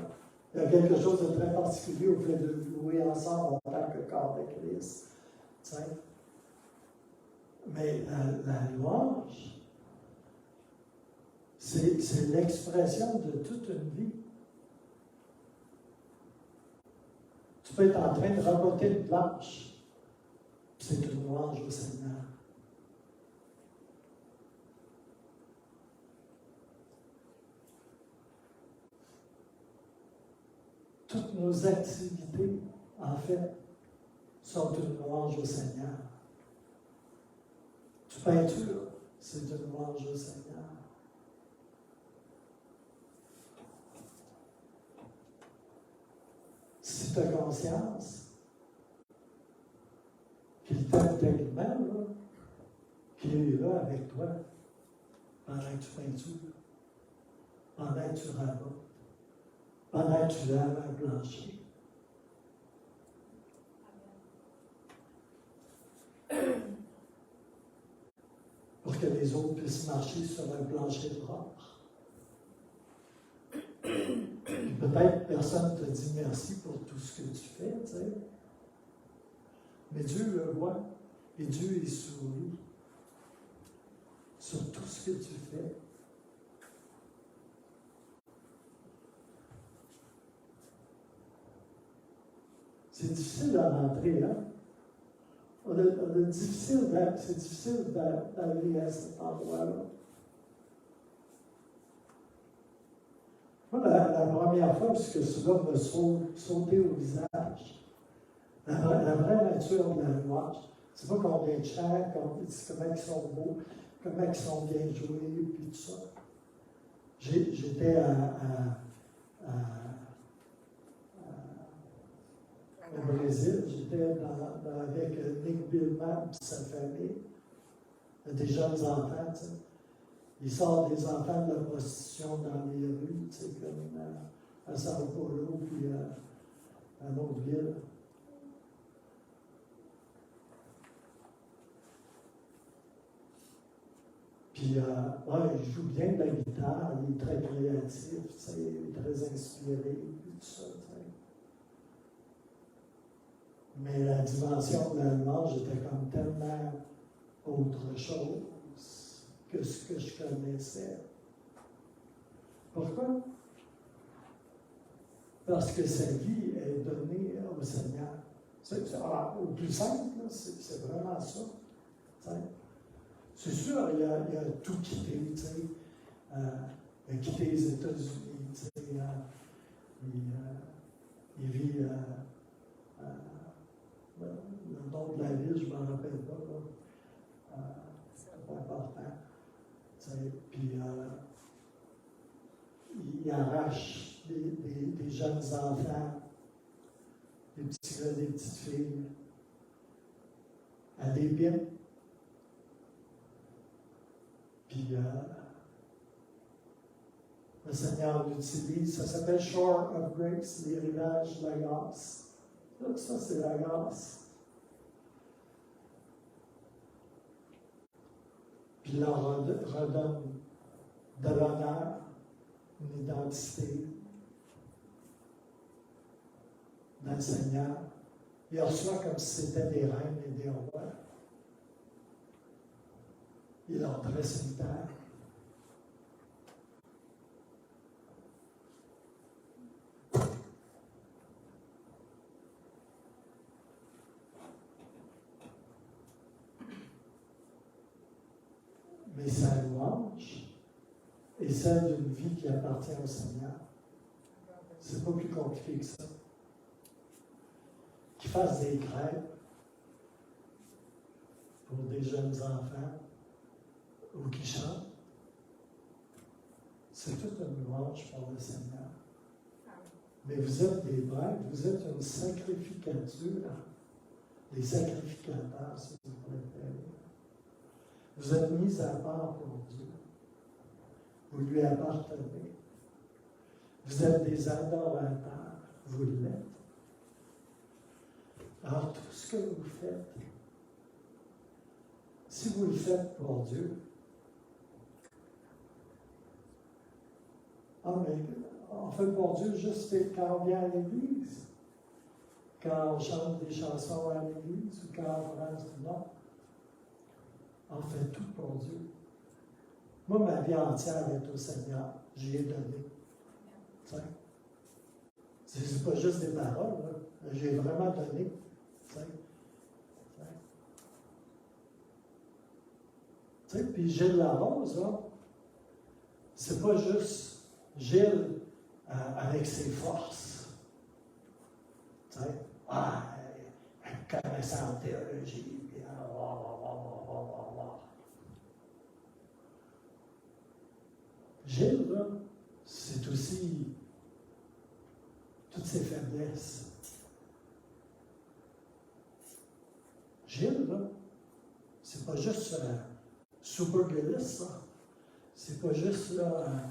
Il y a quelque chose de très particulier au fait de louer ensemble en tant que corps de Christ. T'sais. Mais la louange, c'est l'expression de toute une vie. Tu peux être en train de raboter une planche, c'est une louange au Seigneur. Toutes nos activités, en fait, sont une louange au Seigneur. Tu peintures, c'est une louange au Seigneur. Si tu as conscience qu'il t'aime tellement, là, qu'il est là avec toi pendant que tu peintures, pendant que tu rabotes, pendant que tu laves un plancher. Pour que les autres puissent marcher sur un plancher propre. Peut-être personne ne te dit merci pour tout ce que tu fais, tu sais. Mais Dieu le voit et Dieu est souris sur tout ce que tu fais. C'est difficile à rentrer, hein? C'est difficile d'aller à cet endroit-là. Moi, la première fois, puisque cela me sautait au visage, la vraie nature de la louange, c'est pas combien de chants, comment ils sont beaux, comment ils sont bien joués, puis tout ça. J'étais au Brésil, j'étais avec Nick Billman et sa famille, des jeunes enfants, tu sais. Ils sortent des enfants de la prostitution dans les rues, tu sais, comme à Sao Paulo, puis à une autre ville. Puis, il joue bien de la guitare, il est très créatif, tu sais, il est très inspiré, puis tout ça, tu sais. Mais la dimension de la louange était comme tellement autre chose que ce que je connaissais. Pourquoi? Parce que sa vie est donnée au Seigneur. Au plus simple, c'est vraiment ça. T'sais. C'est sûr, il a tout quitté. Il a quitté les États-Unis. Il vit le nom de la ville, je ne m'en rappelle pas. C'est pas important. Puis il arrache des jeunes enfants, des petits gars, des petites filles, à des pipes. Puis le Seigneur l'utilise. Ça s'appelle Shore of Grace, les rivages de la grâce. Ça, c'est la grâce. Puis il leur redonne de l'honneur, une identité dans le Seigneur. Il reçoit comme si c'était des reines et des rois. Il leur dresse une table. Mais sa louange est celle d'une vie qui appartient au Seigneur. C'est pas plus compliqué que ça. Qu'ils fassent des crêpes pour des jeunes enfants ou qui chantent, c'est toute une louange pour le Seigneur. Mais vous êtes des prêtres, vous êtes une sacrificature, des sacrificateurs, si vous préférez. Vous êtes mis à part pour Dieu. Vous lui appartenez. Vous êtes des adorateurs. Vous l'êtes. Alors, tout ce que vous faites, si vous le faites pour Dieu, mais on fait pour Dieu juste quand on vient à l'église, quand on chante des chansons à l'église ou quand on prend du nom. On fait tout pour Dieu. Moi, ma vie entière est au Seigneur. J'y ai donné. C'est pas juste des paroles, là. J'ai vraiment donné. Puis Gilles Larose, là, c'est pas juste Gilles avec ses forces. Connaissant en théologie. Gilles, là, c'est aussi toutes ses faiblesses. Gilles, là, c'est pas juste super Gilles, ça. C'est pas juste là,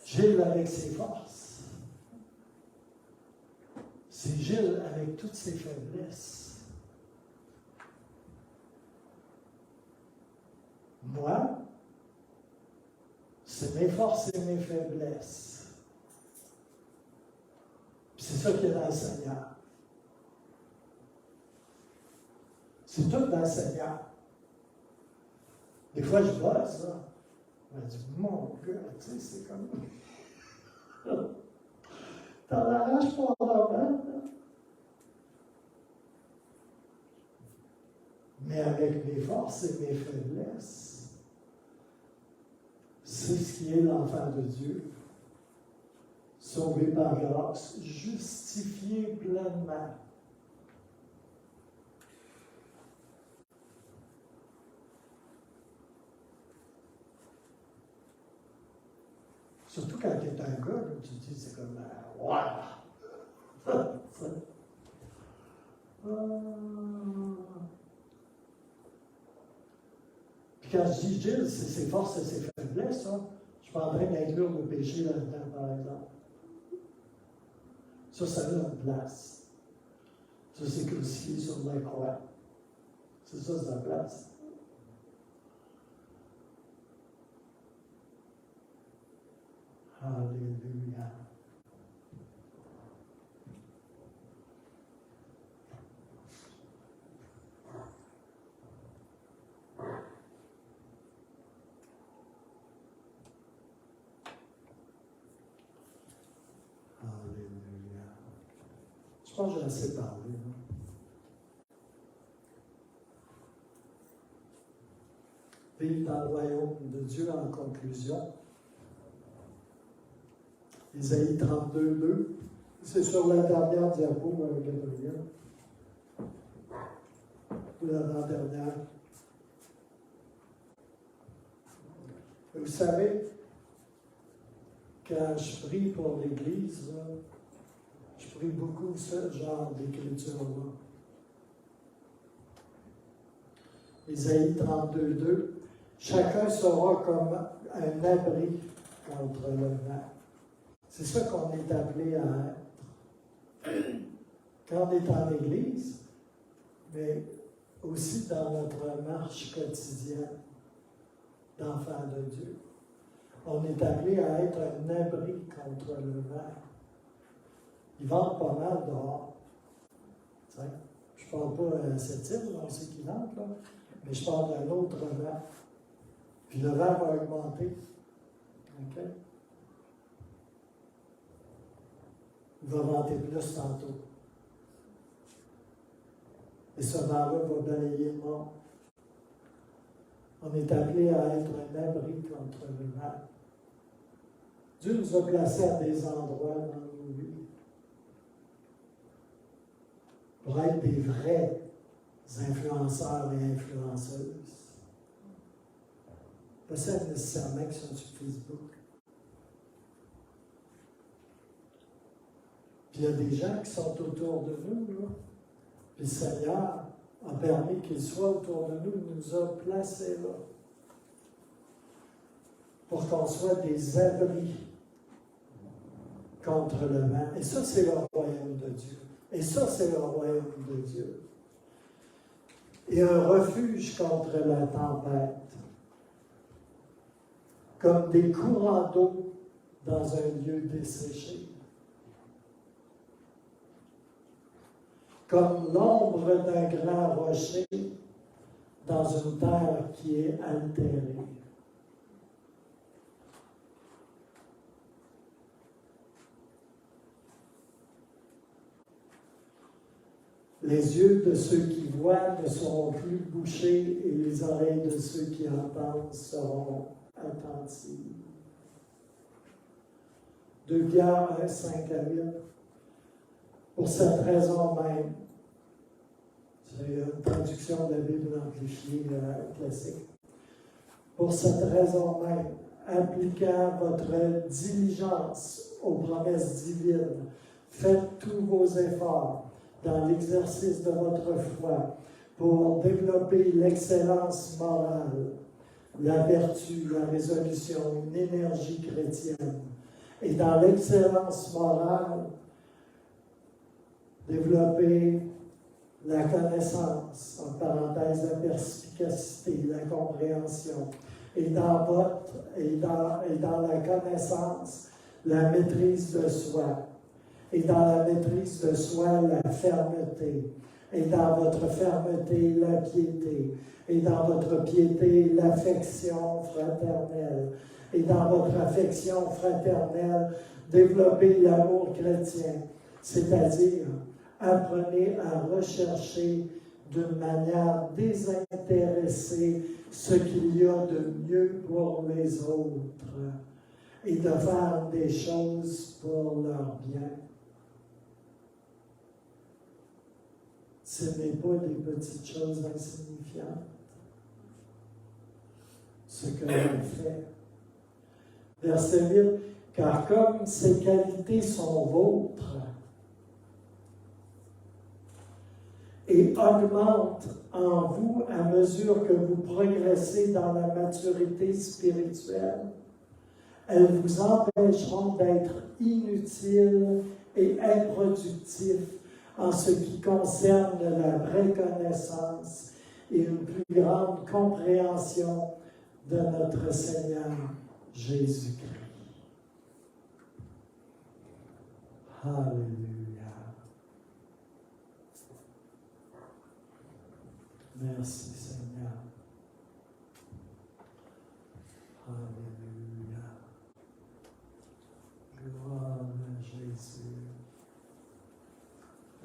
Gilles avec ses forces. C'est Gilles avec toutes ses faiblesses. Moi, c'est mes forces et mes faiblesses. Puis c'est ça qui est dans le Seigneur. C'est tout dans le Seigneur. Des fois, je bosse, là. Je me dis, mon gars, tu sais, c'est comme. T'en arraches pas en là. Mais avec mes forces et mes faiblesses, c'est ce qui est l'enfant de Dieu. Sauvé par grâce, justifié pleinement. Surtout quand tu es un gars, là, tu te dis, c'est comme, voilà! Puis quand je dis Gilles, c'est ses forces et ses faiblesses, hein, je suis pas en train d'inclure le péché là-dedans, par exemple. Ça a une place. Ça, c'est crucifié sur la croix. C'est ça, sa place. Alléluia. Alléluia. Je pense que j'ai assez parlé. Hein? Vivre dans le royaume de Dieu en conclusion. Isaïe 32, 2. C'est sur la dernière diapo, Gabriel. Ou l'avant-dernière. Vous savez, quand je prie pour l'Église, là, je prie beaucoup ce genre d'écriture-là. Isaïe 32, 2. Chacun sera comme un abri contre le vent. C'est ça qu'on est appelé à être. Quand on est en Église, mais aussi dans notre marche quotidienne d'enfants de Dieu. On est appelé à être un abri contre le vent. Ils ventent pas mal dehors. T'sais? Je ne parle pas à cette île, on sait qu'ils ventent, là. Mais je parle d'un autre vent. Puis le vent va augmenter. OK? Il va vanter plus tantôt. Et ce vent-là va balayer le monde. On est appelé à être un abri contre le vent. Dieu nous a placés à des endroits dans nos vies pour être des vrais influenceurs et influenceuses. Pas ça nécessairement qui sont sur Facebook. Puis il y a des gens qui sont autour de nous, là. Puis le Seigneur a permis qu'ils soient autour de nous, il nous a placés là. Pour qu'on soit des abris contre le vent. Et ça, c'est le royaume de Dieu. Et ça, c'est le royaume de Dieu. Et un refuge contre la tempête. Comme des courants d'eau dans un lieu desséché. Comme l'ombre d'un grand rocher dans une terre qui est altérée. Les yeux de ceux qui voient ne seront plus bouchés et les oreilles de ceux qui entendent seront attentives. 2 Pierre 1, 5 à 8. Pour cette raison même, c'est une traduction de la Bible amplifiée classique. Pour cette raison même, appliquant votre diligence aux promesses divines, faites tous vos efforts dans l'exercice de votre foi pour développer l'excellence morale, la vertu, la résolution, une énergie chrétienne. Et dans l'excellence morale, développer la connaissance, en parenthèse, la perspicacité, la compréhension. Et dans la connaissance, la maîtrise de soi. Et dans la maîtrise de soi, la fermeté. Et dans votre fermeté, la piété. Et dans votre piété, l'affection fraternelle. Et dans votre affection fraternelle, développez l'amour chrétien. C'est-à-dire, apprenez à rechercher d'une manière désintéressée ce qu'il y a de mieux pour les autres et de faire des choses pour leur bien. Ce n'est pas des petites choses insignifiantes, ce que l'on fait. Verset 8, car comme ces qualités sont vôtres et augmentent en vous à mesure que vous progressez dans la maturité spirituelle, elles vous empêcheront d'être inutiles et improductifs en ce qui concerne la vraie connaissance et une plus grande compréhension de notre Seigneur Jésus-Christ. Alléluia. Merci Seigneur. Alléluia. Gloire à Jésus.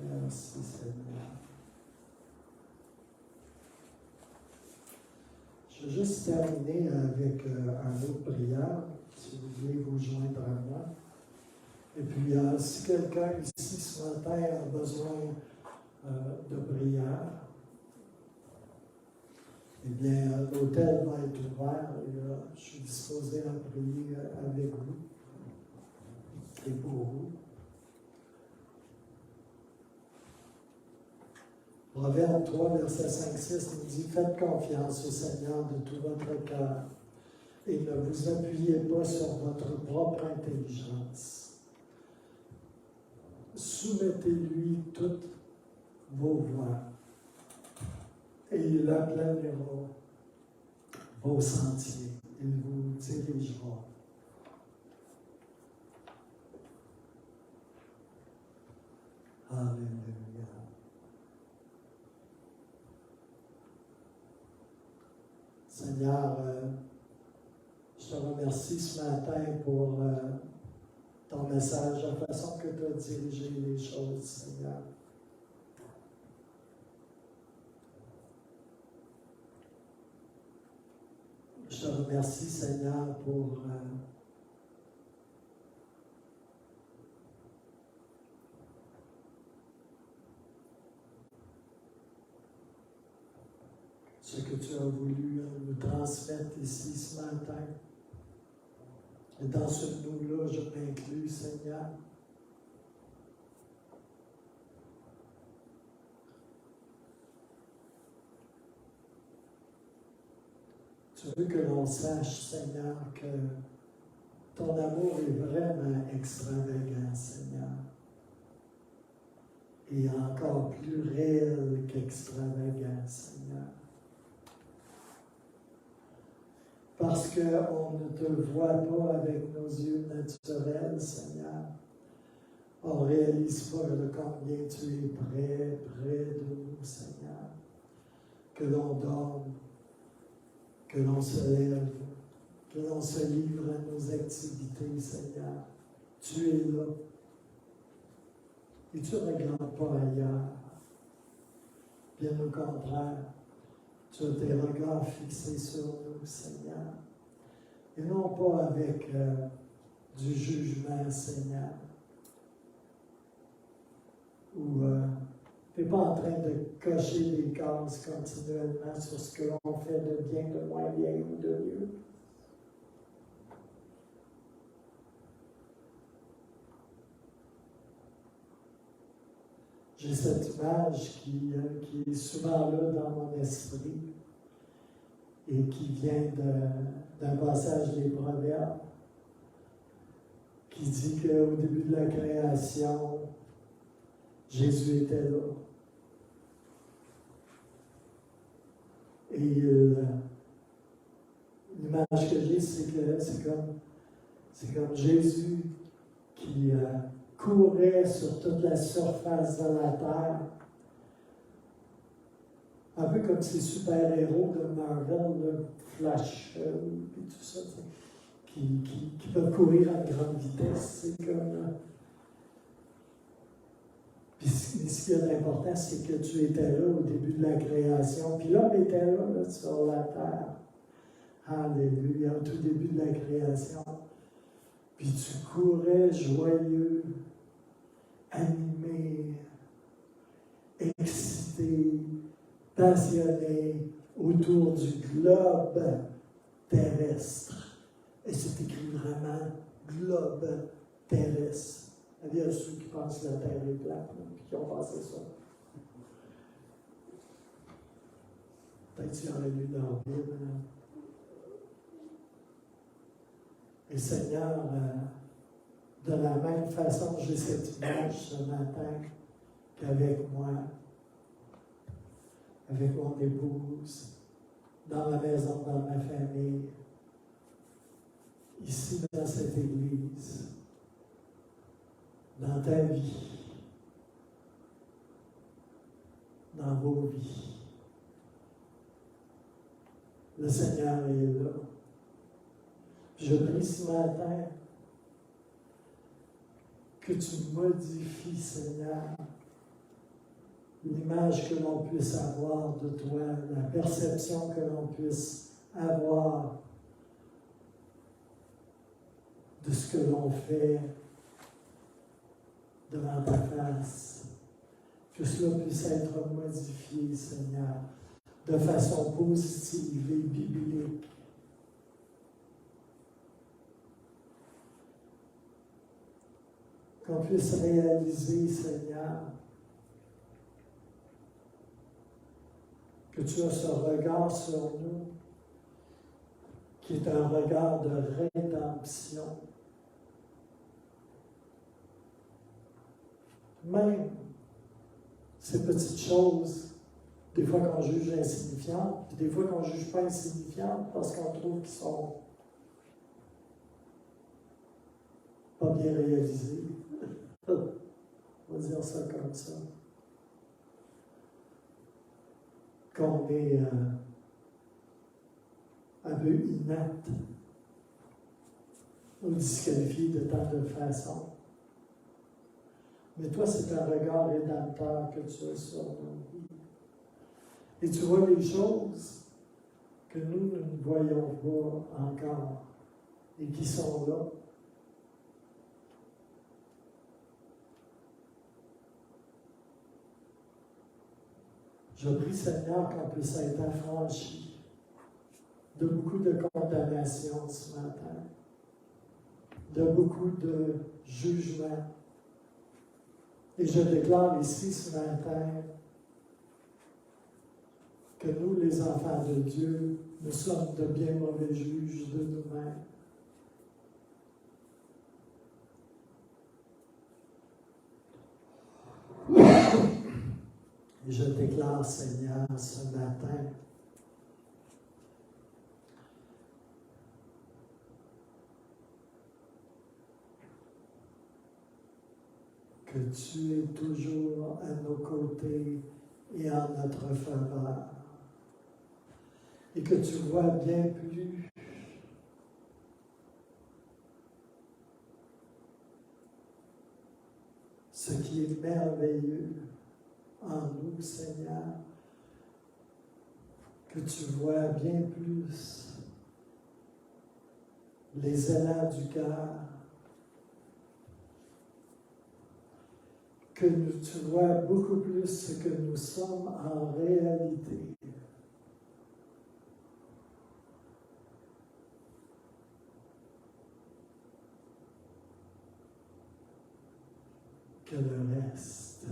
Merci Seigneur. Je vais juste terminer avec une autre prière, si vous voulez vous joindre à moi. Et puis, si quelqu'un ici ce matin a besoin de prière, eh bien, l'hôtel va être ouvert et je suis disposé à prier avec vous et pour vous. Proverbe 3, verset 5-6 nous dit « Faites confiance au Seigneur de tout votre cœur et ne vous appuyez pas sur votre propre intelligence. Soumettez-lui toutes vos voies et il aplanira vos sentiers. Il vous dirigera. » Alléluia. Seigneur, je te remercie ce matin pour ton message, la façon que tu as dirigé les choses, Seigneur. Je te remercie, Seigneur, pour ce que tu as voulu nous transmettre ici ce matin. Et dans ce nous-là, je m'inclus, Seigneur. Tu veux que l'on sache, Seigneur, que ton amour est vraiment extravagant, Seigneur. Et encore plus réel qu'extravagant, Seigneur. Parce qu'on ne te voit pas avec nos yeux naturels, Seigneur. On ne réalise pas de combien tu es près de nous, Seigneur. Que l'on dorme, que l'on se lève, que l'on se livre à nos activités, Seigneur. Tu es là. Et tu ne regardes pas ailleurs. Bien au contraire, tu as tes regards fixés sur nous, Seigneur. Et non pas avec du jugement, Seigneur. Ou tu n'es pas en train de cocher des cases continuellement sur ce que l'on fait de bien, de moins bien ou de mieux. J'ai cette image qui est souvent là dans mon esprit et qui vient d'un passage des Proverbes qui dit qu'au début de la création, Jésus était là. Et l'image que j'ai, c'est comme Jésus qui courait sur toute la surface de la terre, un peu comme ces super-héros de Marvel, le Flash, et tout ça, qui peuvent courir à grande vitesse. C'est comme... Puis ce qui est important, c'est que tu étais là au début de la création. Puis l'homme était là sur la terre. Alléluia, au tout début de la création. Puis tu courais joyeux, animé, excité, passionné autour du globe terrestre. Et c'est écrit vraiment globe terrestre. Il y a ceux qui pensent que la Terre est plate, puis qui ont pensé ça. Peut-être qu'il y en a lu dans la Bible. Et Seigneur, de la même façon, j'ai cette image ce matin qu'avec moi, avec mon épouse, dans ma maison, dans ma famille, ici dans cette église, dans ta vie, dans vos vies. Le Seigneur est là. Je prie ce matin que tu modifies, Seigneur, l'image que l'on puisse avoir de toi, la perception que l'on puisse avoir de ce que l'on fait devant ta face. Que cela puisse être modifié, Seigneur, de façon positive et biblique. Qu'on puisse réaliser, Seigneur, que tu as ce regard sur nous qui est un regard de rédemption. Même ces petites choses, des fois qu'on juge insignifiantes, puis des fois qu'on ne juge pas insignifiantes parce qu'on trouve qu'ils sont pas bien réalisés. On va dire ça comme ça. Qu'on est un peu inepte ou disqualifié de tant de façons. Mais toi, c'est un regard rédempteur que tu as sur nos vies. Et tu vois les choses que nous ne voyons pas encore et qui sont là. Je prie, Seigneur, qu'on puisse être affranchi de beaucoup de condamnation ce matin, de beaucoup de jugement. Et je déclare ici ce matin que nous, les enfants de Dieu, nous sommes de bien mauvais juges de nous-mêmes. Et je déclare, Seigneur, ce matin, que tu es toujours à nos côtés et en notre faveur. Et que tu vois bien plus ce qui est merveilleux en nous, Seigneur, que tu vois bien plus les élans du cœur, que tu vois beaucoup plus ce que nous sommes en réalité. Que le reste.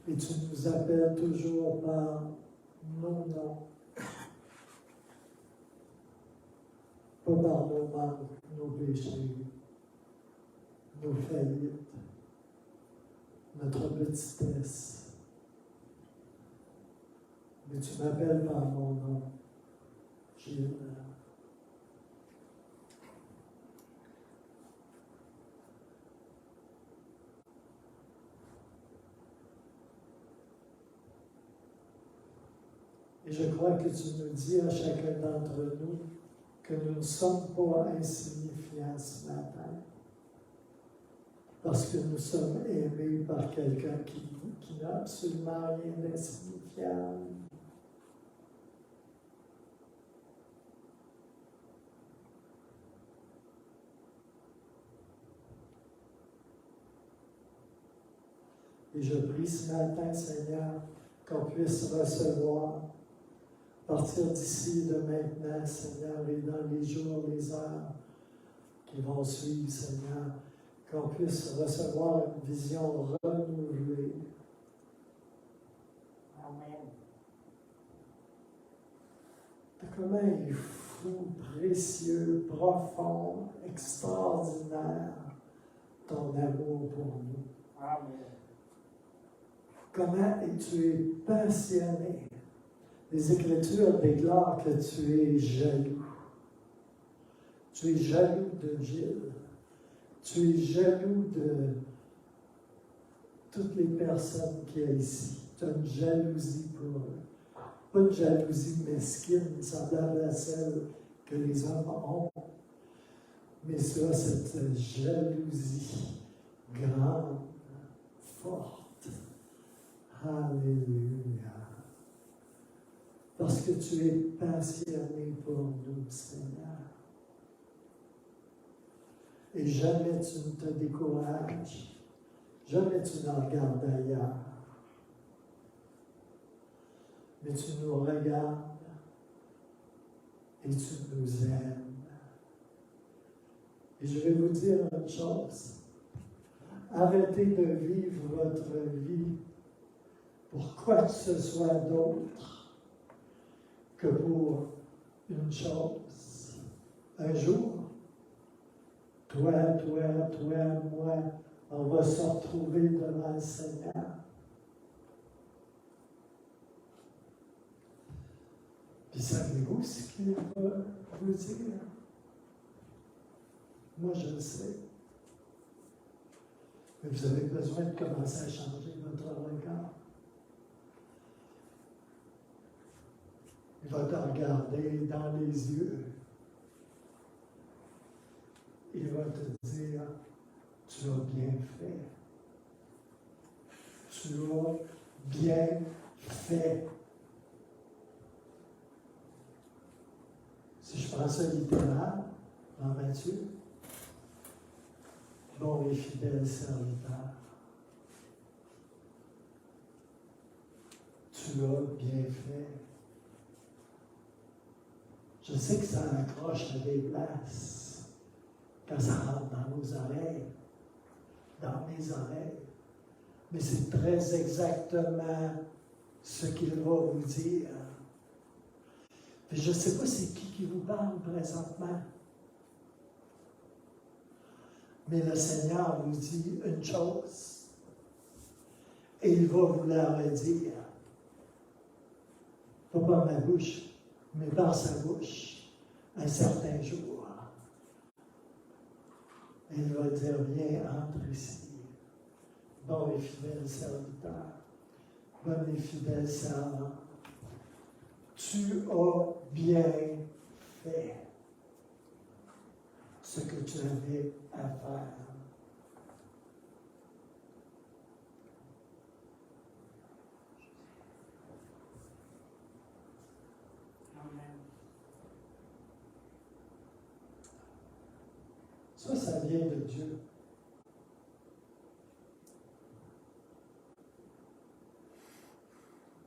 Et tu nous appelles toujours par nos noms, pas par nos manques, nos péchés, nos faillites, notre petitesse. Mais tu m'appelles par mon nom, Gilles. Et je crois que tu nous dis à chacun d'entre nous que nous ne sommes pas insignifiants ce matin, parce que nous sommes aimés par quelqu'un qui n'a absolument rien d'insignifiant. Et je prie ce matin, Seigneur, qu'on puisse recevoir, à partir d'ici, de maintenant, Seigneur, et dans les jours, les heures qui vont suivre, Seigneur, qu'on puisse recevoir une vision renouvelée. Amen. De comment il est fou, précieux, profond, extraordinaire, ton amour pour nous. Amen. Comment tu es passionné. Les Écritures déclarent que tu es jaloux. Tu es jaloux de Gilles. Tu es jaloux de toutes les personnes qu'il y a ici. Tu as une jalousie pour eux. Pas une jalousie mesquine, semblable à celle que les hommes ont, mais tu as cette jalousie grande, forte. Alléluia. Parce que tu es passionné pour nous, Seigneur. Et jamais tu ne te décourages, jamais tu ne regardes ailleurs. Mais tu nous regardes et tu nous aimes. Et je vais vous dire une chose. Arrêtez de vivre votre vie pour quoi que ce soit d'autre que pour une chose. Un jour, toi, moi, on va se retrouver devant le Seigneur. Puis savez-vous ce qu'il va vous dire? Moi, je le sais. Mais vous avez besoin de commencer à changer votre regard. Il va te regarder dans les yeux. Il va te dire, tu as bien fait. Tu as bien fait. Si je prends ça littéral, dans Matthieu, bon et fidèle serviteur, tu as bien fait. Je sais que ça accroche à des places quand ça rentre dans nos oreilles, dans mes oreilles. Mais c'est très exactement ce qu'il va vous dire. Puis je ne sais pas c'est qui vous parle présentement. Mais le Seigneur vous dit une chose et il va vous la redire. Pas par ma bouche, mais par sa bouche, un certain jour. Et il va dire, viens, entre ici. Bon et fidèle serviteur, bon et fidèle servant, tu as bien fait ce que tu avais à faire. Ça vient de Dieu.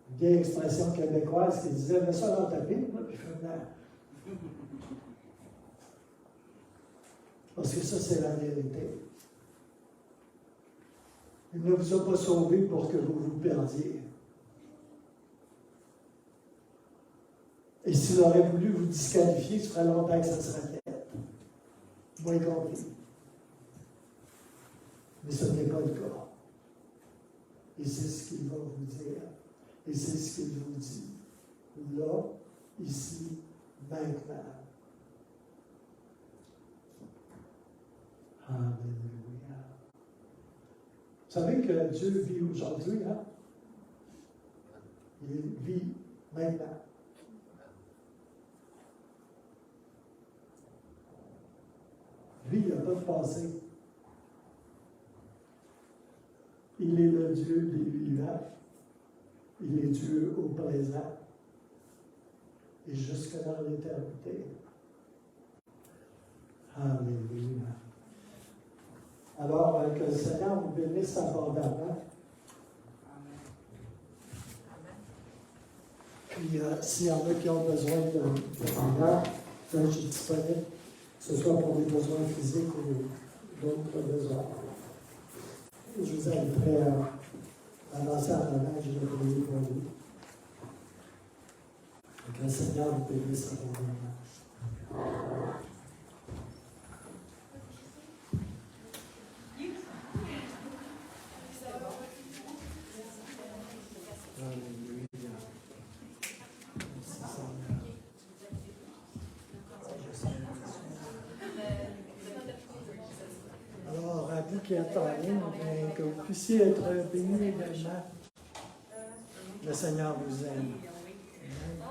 Une vieille expression québécoise qui disait, mets ça dans ta pipe, puis fais-le. Parce que ça, c'est la vérité. Il ne vous a pas sauvé pour que vous vous perdiez. Et s'il aurait voulu vous disqualifier, ça ferait longtemps que ça serait fait. Moi y compris. Mais ce n'est pas le cas. Et c'est ce qu'il va vous dire. Et c'est ce qu'il vous dit. Là, ici, maintenant. Alléluia. Vous savez que Dieu vit aujourd'hui, hein? Il vit maintenant. Lui, il n'a pas de passé. Il est le Dieu des vivants. Il est Dieu au présent. Et jusque dans l'éternité. Alléluia. Alors, que le Seigneur vous bénisse abondamment. Puis, s'il y en a qui ont besoin de prière, je suis disponible, que ce soit pour des besoins physiques ou d'autres besoins. Je vous inviterai à avancer en avant, je vais prier pour vous. Que le Seigneur vous bénisse abondamment. Alors, à vous qui êtes en ligne, que vous puissiez être bénis également. Le Seigneur vous aime. Amen.